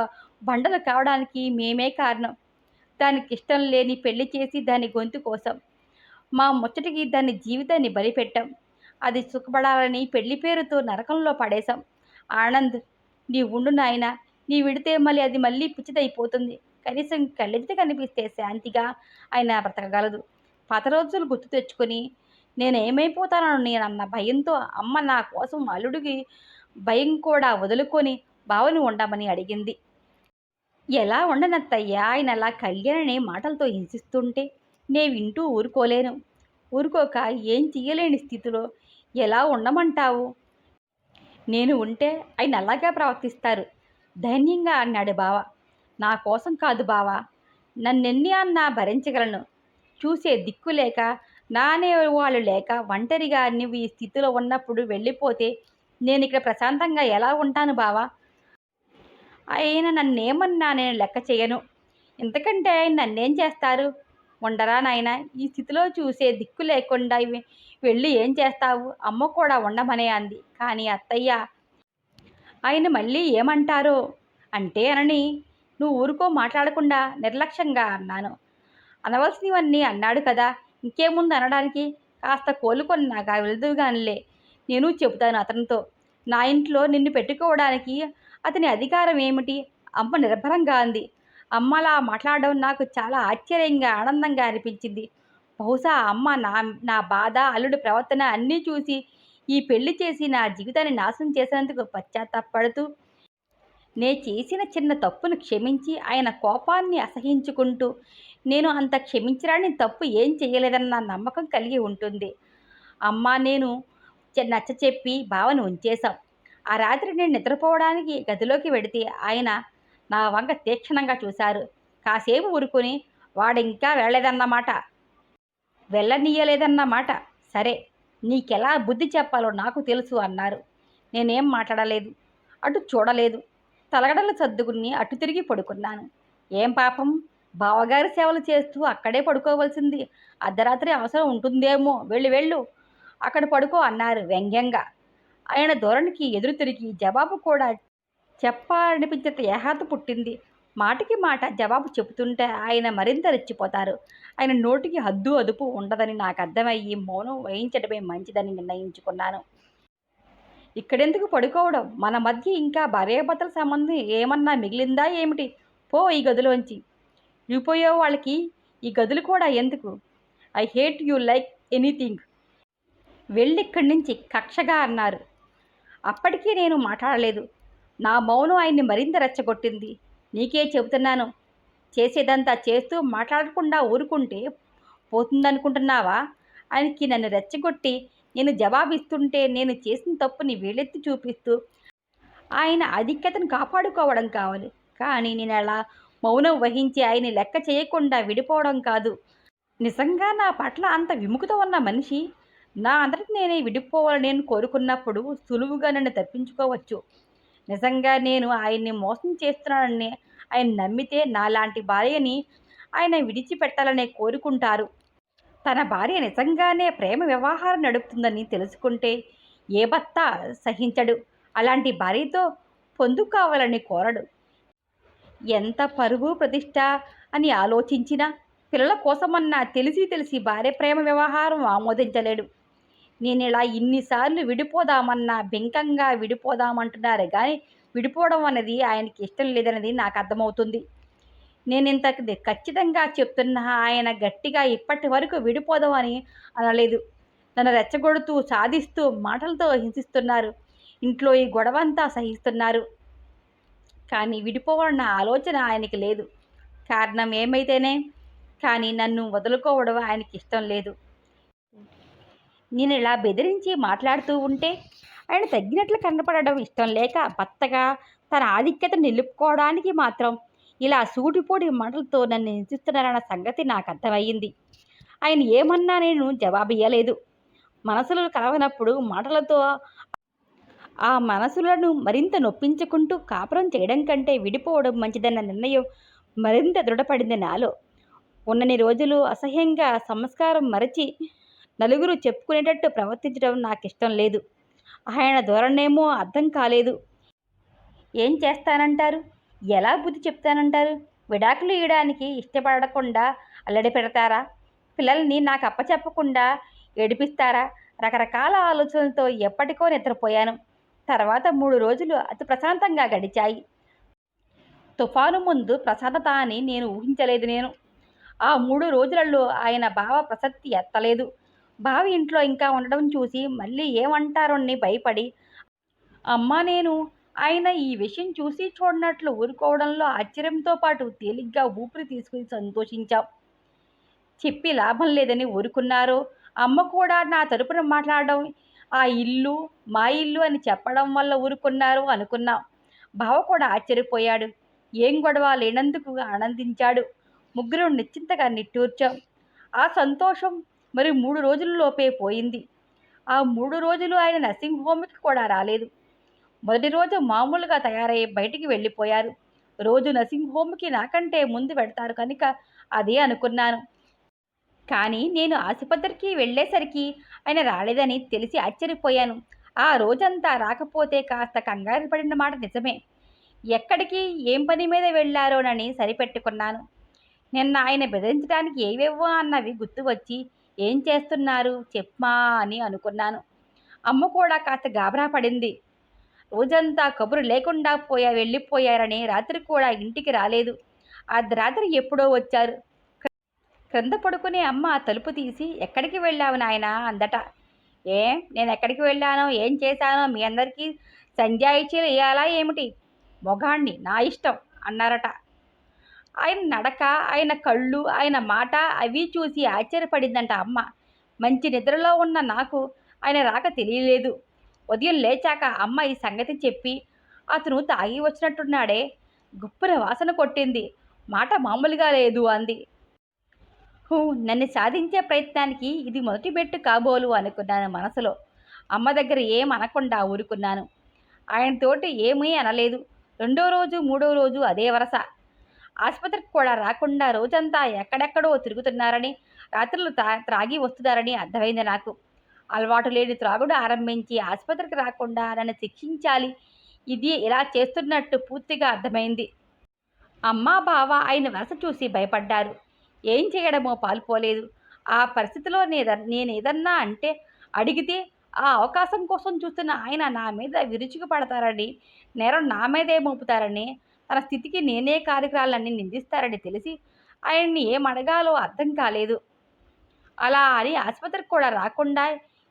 బండలు కావడానికి మేమే కారణం. దానికి ఇష్టం లేని పెళ్లి చేసి దాని గొంతు కోసం మా ముచ్చటికి దాని జీవితాన్ని బలిపెట్టాం. అది సుఖపడాలని పెళ్లి పేరుతో నరకంలో పడేశాం. ఆనంద్, నీ ఉండు నాయన. నీ విడితే అది మళ్ళీ పిచ్చిదైపోతుంది. కనీసం కళ్ళెత్తి కనిపిస్తే శాంతిగా ఆయన బ్రతకగలదు. పాత రోజులు గుర్తు తెచ్చుకొని నేనేమైపోతానో నేనన్న భయంతో అమ్మ నా కోసం అల్లుడికి భయం కూడా వదులుకొని బావని ఉండమని అడిగింది. ఎలా ఉండనత్తయ్యా? ఆయన అలా కళ్యాణిని మాటలతో హింసిస్తుంటే నే వింటూ ఊరుకోలేను. ఊరుకోక ఏం చెయ్యలేని స్థితిలో ఎలా ఉండమంటావు? నేను ఉంటే ఆయన అలాగే ప్రవర్తిస్తారు ధైర్యంగా అన్నాడు బావ. నా కోసం కాదు బావా. నన్నెన్ని అన్నా భరించగలను. చూసే దిక్కు లేక, నా అనేవాళ్ళు లేక, ఒంటరిగా నువ్వు ఈ స్థితిలో ఉన్నప్పుడు వెళ్ళిపోతే నేను ఇక్కడ ప్రశాంతంగా ఎలా ఉంటాను బావా? ఆయన నన్నేమన్నా నేను లెక్క చేయను. ఇంతకంటే ఆయన నన్నేం చేస్తారు? ఉండరా నాయన? ఈ స్థితిలో చూసే దిక్కు లేకుండా వెళ్ళి ఏం చేస్తావు? అమ్మ కూడా ఉండమనే అంది. కానీ అత్తయ్య, ఆయన మళ్ళీ ఏమంటారో అంటే అనని నువ్వు ఊరుకో మాట్లాడకుండా నిర్లక్ష్యంగా అన్నాను. అనవలసినవన్నీ అన్నాడు కదా, ఇంకేముంది అనడానికి? కాస్త కోలుకొన్నాక వెళుదుగానిలే. నేను చెబుతాను అతనితో. నా ఇంట్లో నిన్ను పెట్టుకోవడానికి అతని అధికారం ఏమిటి? అమ్మ నిర్భరంగా అంది. అమ్మలా మాట్లాడడం నాకు చాలా ఆశ్చర్యంగా, ఆనందంగా అనిపించింది. బహుశా అమ్మ నా బాధ, అల్లుడి ప్రవర్తన అన్నీ చూసి ఈ పెళ్లి చేసి నా జీవితాన్ని నాశనం చేసినందుకు పశ్చాత్తాపడుతూ, నే చేసిన చిన్న తప్పును క్షమించి ఆయన కోపాన్ని అసహించుకుంటూ, నేను అంత క్షమించరాని తప్పు ఏం చేయలేదన్న నమ్మకం కలిగి ఉంటుంది. అమ్మ నేను నచ్చచెప్పి బావను ఉంచేశాం. ఆ రాత్రి నేను నిద్రపోవడానికి గదిలోకి వెడితే ఆయన నా వంక తీక్షణంగా చూశారు. కాసేపు ఊరుకుని, వాడింకా వెళ్ళనీయలేదన్నమాట. సరే, నీకెలా బుద్ధి చెప్పాలో నాకు తెలుసు అన్నారు. నేనేం మాట్లాడలేదు, అటు చూడలేదు. తలగడలు సర్దుకుని అటు తిరిగి పడుకున్నాను. ఏం పాపం, బావగారి సేవలు చేస్తూ అక్కడే పడుకోవలసింది. అర్ధరాత్రి అవసరం ఉంటుందేమో, వెళ్ళు అక్కడ పడుకో అన్నారు వ్యంగ్యంగా. ఆయన ధోరణికి ఎదురు తిరిగి జవాబు కూడా చెప్పాలనిపించేంత ఏహాత పుట్టింది. మాటకి మాట జవాబు చెబుతుంటే ఆయన మరింత రెచ్చిపోతారు. ఆయన నోటికి హద్దు అదుపు ఉండదని నాకు అర్థమయ్యి మౌనం వహించడమే మంచిదని నిర్ణయించుకున్నాను. ఇక్కడెందుకు పడుకోవడం? మన మధ్య ఇంకా భార్యాభర్తల సంబంధం ఏమన్నా మిగిలిందా ఏమిటి? పో ఈ గదిలోంచి. విడిపోయే వాళ్ళకి ఈ గదులు కూడా ఎందుకు? I hate you like anything. వెళ్ళిక్కడి నుంచి కక్షగా అన్నారు. అప్పటికీ నేను మాట్లాడలేదు. నా మౌనం ఆయన్ని మరింత రెచ్చగొట్టింది. నీకే చెబుతున్నాను, చేసేదంతా చేస్తూ మాట్లాడకుండా ఊరుకుంటే పోతుందనుకుంటున్నావా? ఆయనకి నన్ను రెచ్చగొట్టి నేను జవాబిస్తుంటే నేను చేసిన తప్పుని వేలెత్తి చూపిస్తూ ఆయన ఆధిక్యతను కాపాడుకోవడం కావాలి. కానీ నేను అలా మౌనం వహించి ఆయన్ని లెక్క చేయకుండా విడిపోవడం కాదు. నిజంగా నా పట్ల అంత విముఖత ఉన్న మనిషి నా అంతటి నేనే విడిపోవాలని నేను కోరుకున్నప్పుడు సులువుగా నన్ను తప్పించుకోవచ్చు. నిజంగా నేను ఆయన్ని మోసం చేస్తున్నానని ఆయన నమ్మితే నాలాంటి భార్యని ఆయన విడిచిపెట్టాలనే కోరుకుంటారు. తన భార్య నిజంగానే ప్రేమ వ్యవహారం నడుపుతుందని తెలుసుకుంటే ఏ భర్త సహించడు. అలాంటి భార్యతో పొందు కావాలని కోరడు. ఎంత పరువు ప్రతిష్ట అని ఆలోచించినా పిల్లల కోసమన్నా తెలిసి భార్య ప్రేమ వ్యవహారం ఆమోదించలేడు. నేను ఇలా ఇన్నిసార్లు విడిపోదామన్నా బెంకంగా విడిపోదామంటున్నారే కానీ విడిపోవడం అనేది ఆయనకి ఇష్టం లేదనేది నాకు అర్థమవుతుంది. నేను ఇంత ఖచ్చితంగా చెప్తున్నా ఆయన గట్టిగా ఇప్పటి వరకు విడిపోదామని అనలేదు. నన్ను రెచ్చగొడుతూ సాధిస్తూ మాటలతో హింసిస్తున్నారు. ఇంట్లో ఈ గొడవంతా సహిస్తున్నారు. కానీ విడిపోవాలన్న ఆలోచన ఆయనకి లేదు. కారణం ఏమైతేనే కానీ నన్ను వదులుకోవడం ఆయనకి ఇష్టం లేదు. నేను ఇలా బెదిరించి మాట్లాడుతూ ఉంటే ఆయన తగ్గినట్లు కనపడడం ఇష్టం లేక భర్తగా తన ఆధిక్యతను నిలుపుకోవడానికి మాత్రం ఇలా సూటిపోటి మాటలతో నన్ను హింసిస్తున్నారన్న సంగతి నాకు అర్థమయ్యింది. ఆయన ఏమన్నా నేను జవాబు ఇయ్యలేదు. మనసులు కలవనప్పుడు మాటలతో ఆ మనసులను మరింత నొప్పించుకుంటూ కాపురం చేయడం కంటే విడిపోవడం మంచిదన్న నిర్ణయం మరింత దృఢపడింది నాలో. ఉన్నన్ని రోజులు అసహ్యంగా సంస్కారం మరచి నలుగురు చెప్పుకునేటట్టు ప్రవర్తించడం నాకు ఇష్టం లేదు. ఆయన ధోరణేమో అర్థం కాలేదు. ఏం చేస్తానంటారు? ఎలా బుద్ధి చెప్తానంటారు? విడాకులు ఇవ్వడానికి ఇష్టపడకుండా అల్లడి పెడతారా? పిల్లల్ని నాకు అప్పచెప్పకుండా ఏడిపిస్తారా? రకరకాల ఆలోచనలతో ఎప్పటికో నిద్రపోయాను. తర్వాత 3 రోజులు అతి ప్రశాంతంగా గడిచాయి. తుఫాను ముందు ప్రశాంతత అని నేను ఊహించలేదు. ఆ 3 రోజులలో ఆయన బావ ప్రసక్తి ఎత్తలేదు. బావ ఇంట్లో ఇంకా ఉండడం చూసి మళ్ళీ ఏమంటారోని భయపడి అమ్మ నేను ఆయన ఈ విషయం చూసి చూడనట్లు ఊరుకోవడంలో ఆశ్చర్యంతో పాటు తేలిగ్గా ఊపిరి తీసుకుని సంతోషించాం. చెప్పి లాభం లేదని ఊరుకున్నారు. అమ్మ కూడా నా తరపున మాట్లాడడం ఆ ఇల్లు మా ఇల్లు అని చెప్పడం వల్ల ఊరుకున్నారు అనుకున్నాం. బావ కూడా ఆశ్చర్యపోయాడు. ఏం గొడవ లేనందుకు ఆనందించాడు. ముగ్గురు నిశ్చింతగా నిట్టూర్చాం. ఆ సంతోషం మరి 3 రోజులలోపే పోయింది. ఆ 3 రోజులు ఆయన నర్సింగ్ హోమ్కి కూడా రాలేదు. మొదటి రోజు మామూలుగా తయారై బయటికి వెళ్ళిపోయారు. రోజు నర్సింగ్ హోమ్కి నాకంటే ముందు పెడతారు కనుక అదే అనుకున్నాను. కానీ నేను ఆసుపత్రికి వెళ్ళేసరికి ఆయన రాలేదని తెలిసి ఆశ్చర్యపోయాను. ఆ రోజంతా రాకపోతే కాస్త కంగారు పడిన మాట నిజమే. ఎక్కడికి ఏం పని మీద వెళ్ళారోనని సరిపెట్టుకున్నాను. నిన్న ఆయన బెదిరించడానికి ఏవేవో అన్నవి గుర్తు వచ్చి ఏం చేస్తున్నారు చెప్పమా అని అనుకున్నాను. అమ్మ కూడా కాస్త గాబరా పడింది. రోజంతా కబురు లేకుండా వెళ్ళిపోయారని రాత్రి కూడా ఇంటికి రాలేదు. అర్ధరాత్రి ఎప్పుడో వచ్చారు. క్రింద పడుకునే అమ్మ తలుపు తీసి ఎక్కడికి వెళ్ళావు నాయనా అందట. నేను ఎక్కడికి వెళ్ళానో ఏం చేశానో మీ అందరికీ సంజాయిషీలు ఇయ్యాలా ఏమిటి? మొగాణ్ణి నా ఇష్టం అన్నారట. ఆయన నడక, ఆయన కళ్ళు, ఆయన మాట అవి చూసి ఆశ్చర్యపడిందంట అమ్మ. మంచి నిద్రలో ఉన్న నాకు ఆయన రాక తెలియలేదు. ఉదయం లేచాక అమ్మ ఈ సంగతి చెప్పి అతను తాగి వచ్చినట్టున్నాడే, గుప్పున వాసన కొట్టింది, మాట మామూలుగా లేదు అంది. నన్ను సాధించే ప్రయత్నానికి ఇది మొదటి మెట్టు కాబోలు అనుకున్నాను మనసులో. అమ్మ దగ్గర ఏం అనకుండా ఊరుకున్నాను. ఆయనతోటి ఏమీ అనలేదు. 2వ రోజు 3వ రోజు అదే వరస. ఆసుపత్రికి కూడా రాకుండా రోజంతా ఎక్కడెక్కడో తిరుగుతున్నారని, రాత్రులు త్రాగి వస్తున్నారని అర్థమైంది నాకు. అలవాటు లేని త్రాగుడు ఆరంభించి ఆసుపత్రికి రాకుండా నన్ను శిక్షించాలి, ఇది ఇలా చేస్తున్నట్టు పూర్తిగా అర్థమైంది. అమ్మా బావ ఆయన వరస చూసి భయపడ్డారు. ఏం చేయడమో పాలుపోలేదు. ఆ పరిస్థితిలో నేనేదన్నా అంటే అడిగితే ఆ అవకాశం కోసం చూస్తున్న ఆయన నా మీద విరుచుకు పడతారని, నేరం నా మీదే మోపుతారని, తన స్థితికి నేనే కారకురాలని నిందిస్తారని తెలిసి ఆయన్ని ఏం అడగాలో అర్థం కాలేదు. అలా అని ఆసుపత్రికి కూడా రాకుండా,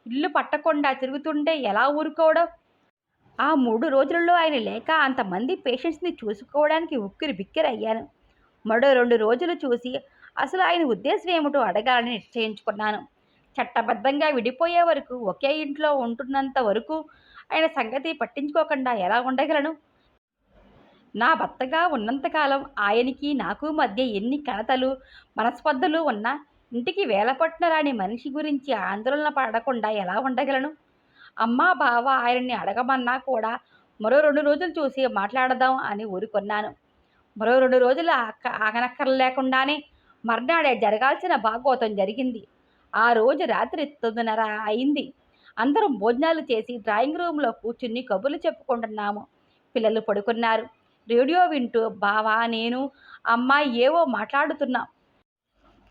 ఇల్లు పట్టకుండా తిరుగుతుంటే ఎలా ఊరుకోవడం? ఆ 3 రోజులలో ఆయన లేక అంతమంది పేషెంట్స్‌ని చూసుకోవడానికి ఉక్కిరిబిక్కిరయ్యాను. మరో 2 రోజులు చూసి అసలు ఆయన ఉద్దేశం ఏమిటో అడగాలని నిశ్చయించుకున్నాను. చట్టబద్ధంగా విడిపోయే వరకు ఒకే ఇంట్లో ఉంటున్నంత వరకు ఆయన సంగతి పట్టించుకోకుండా ఎలా ఉండగలను? నా భర్తగా ఉన్నంతకాలం ఆయనకి నాకు మధ్య ఎన్ని కలతలు, మనస్పర్ధలు ఉన్నా ఇంటికి వేలపట్టున రాని మనిషి గురించి ఆందోళన పడకుండా ఎలా ఉండగలను? అమ్మా, బావ ఆయన్ని అడగమన్నా కూడా మరో 2 రోజులు చూసి మాట్లాడదాం అని ఊరుకొన్నాను. మరో 2 రోజులు ఆగనక్కరలేకుండానే మర్నాడే జరగాల్సిన భాగవతం జరిగింది. ఆ రోజు రాత్రి 9:30 అయింది. అందరం భోజనాలు చేసి డ్రాయింగ్ రూమ్‌లో కూర్చుని కబుర్లు చెప్పుకుంటున్నాము. పిల్లలు పడుకున్నారు. రేడియో వింటూ బావ, నేను, అమ్మ ఏవో మాట్లాడుతున్నాం.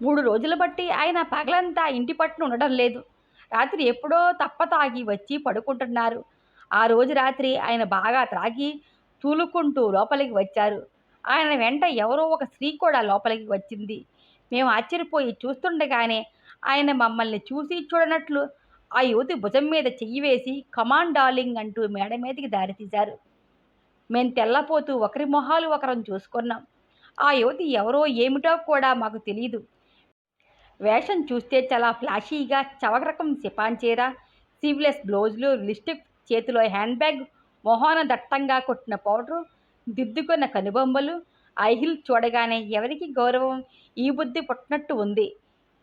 3 రోజులు బట్టి ఆయన పగలంతా ఇంటి పట్టున ఉండడం లేదు. రాత్రి ఎప్పుడో తప్ప తాగి వచ్చి పడుకుంటున్నారు. ఆ రోజు రాత్రి ఆయన బాగా త్రాగి తూలుకుంటూ లోపలికి వచ్చారు. ఆయన వెంట ఎవరో ఒక స్త్రీ కూడా లోపలికి వచ్చింది. మేము ఆశ్చర్యపోయి చూస్తుండగానే ఆయన మమ్మల్ని చూసి చూడనట్లు ఆ యువతి భుజం మీద చెయ్యి వేసి కమాన్ డార్లింగ్ అంటూ మేడ మీదకి దారితీశారు. మేం తెల్లపోతూ ఒకరి మొహాలు ఒకరం చూసుకున్నాం. ఆ యువతి ఎవరో ఏమిటో కూడా మాకు తెలీదు. వేషం చూస్తే చాలా ఫ్లాషీగా చవక రకం సిపాన్ చీర, స్లీవ్లెస్ బ్లౌజులు, లిప్స్టిక్, చేతిలో హ్యాండ్ బ్యాగ్, మొహాన దట్టంగా కొట్టిన పౌడరు, దిద్దుకున్న కనుబొమ్మలు, ఐ హీల్స్ చూడగానే ఎవరికి గౌరవం ఈ బుద్ధి పుట్టినట్టు ఉంది.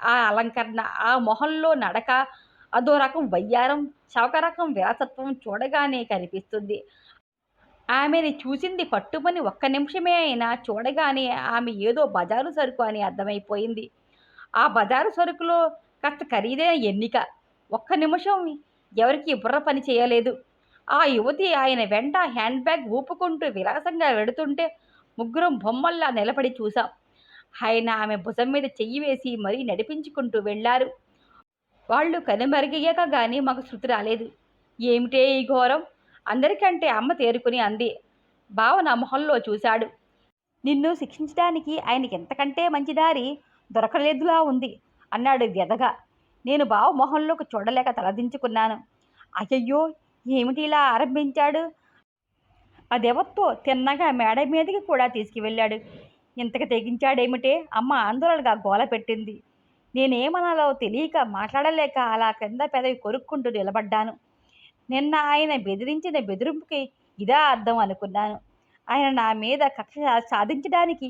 ఆ అలంకరణ, ఆ మొహంలో నడక అదో రకం వయ్యారం, చవక రకం విలాసత్వం చూడగానే కనిపిస్తుంది. ఆమెని చూసింది పట్టుమని ఒక్క నిమిషమే అయినా చూడగానే ఆమె ఏదో బజారు సరుకు అని అర్థమైపోయింది. ఆ బజారు సరుకులో కాస్త ఖరీదైన ఎన్నిక. ఒక్క నిమిషం ఎవరికీ బుర్ర పని చేయలేదు. ఆ యువతి ఆయన వెంట హ్యాండ్ బ్యాగ్ ఊపుకుంటూ విలాసంగా వెడుతుంటే ముగ్గురం బొమ్మల్లా నిలబడి చూశాం. ఆయన ఆమె భుజం మీద చెయ్యి వేసి మరీ నడిపించుకుంటూ వెళ్ళారు. వాళ్ళు కనుమరుగయ్యాక గానీ మాకు శృతి రాలేదు. ఏమిటే ఈ ఘోరం? అందరికంటే అమ్మ తేరుకుని అంది. బావ నా మొహంలో చూశాడు. నిన్ను శిక్షించడానికి ఆయనకి ఎంతకంటే మంచి దారి దొరకలేదులా ఉంది అన్నాడు వ్యధగా. నేను బావ మొహంలోకి చూడలేక తలదించుకున్నాను. అయ్యయ్యో, ఏమిటి ఇలా ఆరంభించాడు? అదెవత్తో తిన్నగా మేడ మీదకి కూడా తీసుకువెళ్ళాడు. ఇంతకు తెగించాడేమిటే? అమ్మ ఆందోళనగా గోల పెట్టింది. నేనేమనాలో తెలియక మాట్లాడలేక అలా క్రింద పెదవి కొరుక్కుంటూ నిలబడ్డాను. నిన్న ఆయన బెదిరించిన బెదిరింపుకి ఇదా అర్థం అనుకున్నాను. ఆయన నా మీద కక్ష సాధించడానికి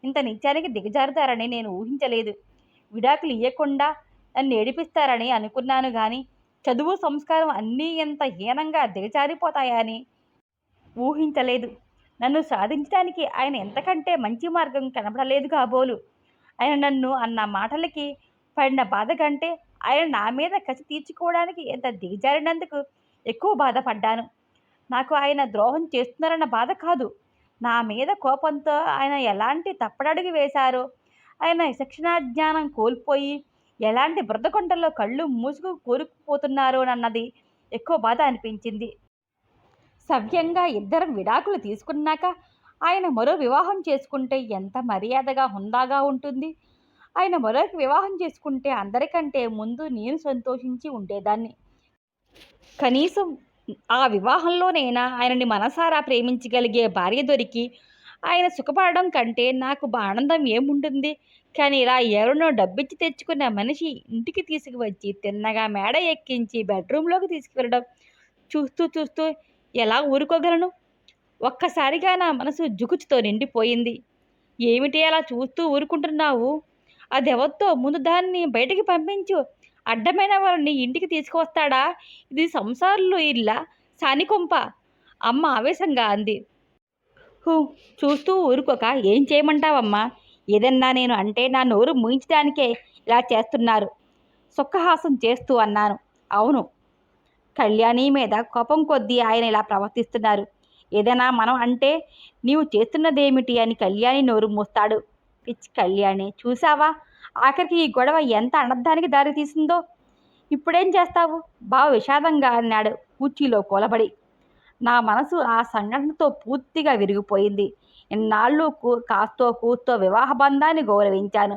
ఇంత నిత్యానికి దిగజారుతారని నేను ఊహించలేదు. విడాకులు ఇయ్యకుండా నన్ను ఏడిపిస్తారని అనుకున్నాను గాని చదువు, సంస్కారం అన్నీ ఎంత హీనంగా దిగజారిపోతాయని ఊహించలేదు. నన్ను సాధించడానికి ఆయన ఎంతకంటే మంచి మార్గం కనపడలేదు కాబోలు. ఆయన నన్ను అన్న మాటలకి పడిన బాధ కంటే ఆయన నా మీద కసి తీర్చుకోవడానికి ఎంత దిగజారినందుకు ఎక్కువ బాధపడ్డాను. నాకు ఆయన ద్రోహం చేస్తున్నారన్న బాధ కాదు. నా మీద కోపంతో ఆయన ఎలాంటి తప్పడడుగు వేశారో, ఆయన శిక్షణాజ్ఞానం కోల్పోయి ఎలాంటి బురదకొండల్లో కళ్ళు మూసుకు కూరుకుపోతున్నారోనన్నది ఎక్కువ బాధ అనిపించింది. సవ్యంగా ఇద్దరం విడాకులు తీసుకున్నాక ఆయన మరో వివాహం చేసుకుంటే ఎంత మర్యాదగా, హుందాగా ఉంటుంది. ఆయన మరొక వివాహం చేసుకుంటే అందరికంటే ముందు నేను సంతోషించి ఉండేదాన్ని. కనీసం ఆ వివాహంలోనైనా ఆయనని మనసారా ప్రేమించగలిగే భార్య దొరికి ఆయన సుఖపడడం కంటే నాకు ఆనందం ఏముంటుంది? కానీ ఇలా ఎవరినో డబ్బిచ్చి తెచ్చుకున్న మనిషి ఇంటికి తీసుకువచ్చి తిన్నగా మేడ ఎక్కించి బెడ్రూమ్లోకి తీసుకువెళ్ళడం చూస్తూ చూస్తూ ఎలా ఊరుకోగలను? ఒక్కసారిగా నా మనసు జుగుచుతో నిండిపోయింది. ఏమిటి అలా చూస్తూ ఊరుకుంటున్నావు? అదెవత్తో ముందు దాన్ని బయటికి పంపించు. అడ్డమైన వాళ్ళని ఇంటికి తీసుకువస్తాడా? ఇది సంసారులు ఇల్లా, సానికొంప? అమ్మ ఆవేశంగా అంది. హూ, చూస్తూ ఊరుకోక ఏం చేయమంటావమ్మా? ఏదన్నా నేను అంటే నా నోరు మూయించడానికే ఇలా చేస్తున్నారు సుఖహాసం చేస్తూ అన్నాను. అవును, కళ్యాణి మీద కోపం కొద్దీ ఆయన ఇలా ప్రవర్తిస్తున్నారు. ఏదైనా మనం అంటే నీవు చేస్తున్నదేమిటి అని కళ్యాణి నోరు మూస్తాడు. పిచ్చి కళ్యాణి, చూసావా ఆఖరికి ఈ గొడవ ఎంత అనర్థానికి దారి తీసిందో? ఇప్పుడేం చేస్తావు? బావ విషాదంగా అన్నాడు కుర్చీలో కూలబడి. నా మనసు ఆ సంఘటనతో పూర్తిగా విరిగిపోయింది. ఇన్నాళ్ళు కాస్తో కూస్తో వివాహ బంధాన్ని గౌరవించాను.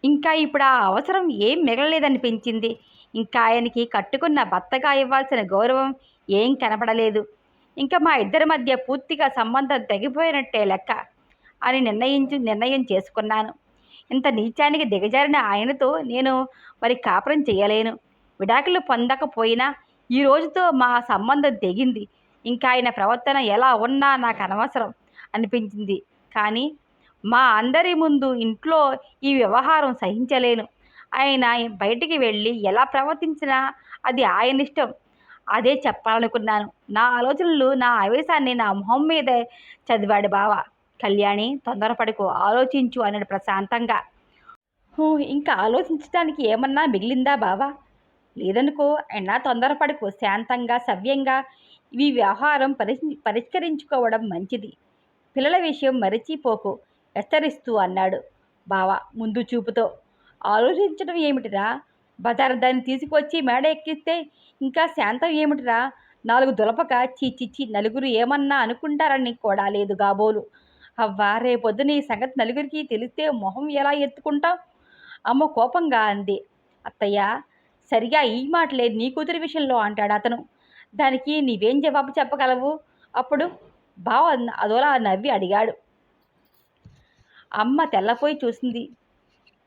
ఇంకా ఇప్పుడు ఆ అవసరం ఏం మిగలలేదనిపించింది. ఇంకా ఆయనకి కట్టుకున్న భర్తగా ఇవ్వాల్సిన గౌరవం ఏం కనపడలేదు. ఇంకా మా ఇద్దరి మధ్య పూర్తిగా సంబంధం తెగిపోయినట్టే లెక్క అని నిర్ణయం చేసుకున్నాను. ఇంత నీచానికి దిగజారిన ఆయనతో నేను మరి కాపురం చేయలేను. విడాకులు పొందకపోయినా ఈ రోజుతో మా సంబంధం తెగింది. ఇంకా ఆయన ప్రవర్తన ఎలా ఉన్నా నాకు అనవసరం అనిపించింది. కానీ మా అందరి ముందు ఇంట్లో ఈ వ్యవహారం సహించలేను. ఆయన బయటికి వెళ్ళి ఎలా ప్రవర్తించినా అది ఆయన ఇష్టం. అదే చెప్పాలనుకున్నాను. నా ఆలోచనలు, నా ఆవేశాన్ని నా మొహం మీదే చదివాడు బావ. కళ్యాణి, తొందరపడకు, ఆలోచించు అన్నాడు ప్రశాంతంగా. ఇంకా ఆలోచించడానికి ఏమన్నా మిగిలిందా బావా? లేదనుకో, అయినా తొందరపడకు, శాంతంగా సవ్యంగా ఈ వ్యవహారం పరిష్కరించుకోవడం మంచిది. పిల్లల విషయం మరిచిపోకు హెచ్చరిస్తూ అన్నాడు బావ ముందు చూపుతో. ఆలోచించడం ఏమిటిరా? బజారు దాన్ని తీసుకొచ్చి మేడ ఎక్కిస్తే ఇంకా శాంతం ఏమిటిరా? 4 దులపక చీచిచ్చి నలుగురు ఏమన్నా అనుకుంటారని కూడా లేదు కాబోలు. అవ్వా, రేపొద్దున ఈ సంగతి నలుగురికి తెలిస్తే మొహం ఎలా ఎత్తుకుంటాం? అమ్మ కోపంగా అంది. అత్తయ్య, సరిగా ఈ మాటలే నీ కూతురి విషయంలో అంటాడు అతను. దానికి నీవేం జవాబు చెప్పగలవు? అప్పుడు బావ అదోలా నవ్వి అడిగాడు. అమ్మ తెల్లపోయి చూసింది.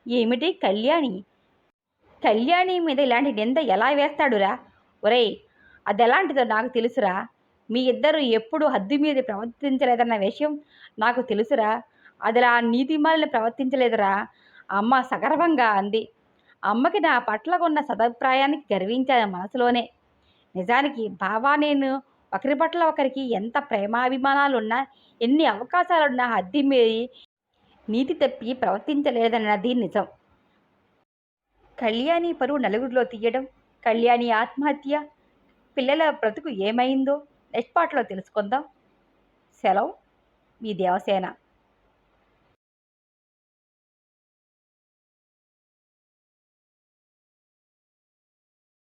ఏమిటి కళ్యాణి? కళ్యాణి మీద ఇలాంటి నింద ఎలా వేస్తాడురా? ఒరేయ్, అదెలాంటిదో నాకు తెలుసురా. మీ ఇద్దరు ఎప్పుడు హద్దు మీద ప్రవర్తించలేదన్న విషయం నాకు తెలుసురా. అదిలా నీతిమాలిన ప్రవర్తించలేదురా, అమ్మ సగర్వంగా అంది. అమ్మకి నా పట్ల ఉన్న సదభిప్రాయానికి గర్వించాను మనసులోనే. నిజానికి బావా నేను ఒకరి పట్ల ఒకరికి ఎంత ప్రేమాభిమానాలున్నా, ఎన్ని అవకాశాలున్నా హద్దు మీరి నీతి తప్పి ప్రవర్తించలేదన్నది నిజం. కళ్యాణి పరువు నలుగురిలో తీయడం, కళ్యాణి ఆత్మహత్య, పిల్లల బ్రతుకు ఏమైందో నెక్స్ట్ పార్ట్లో తెలుసుకుందాం. సెలవు, మీ దేవసేన.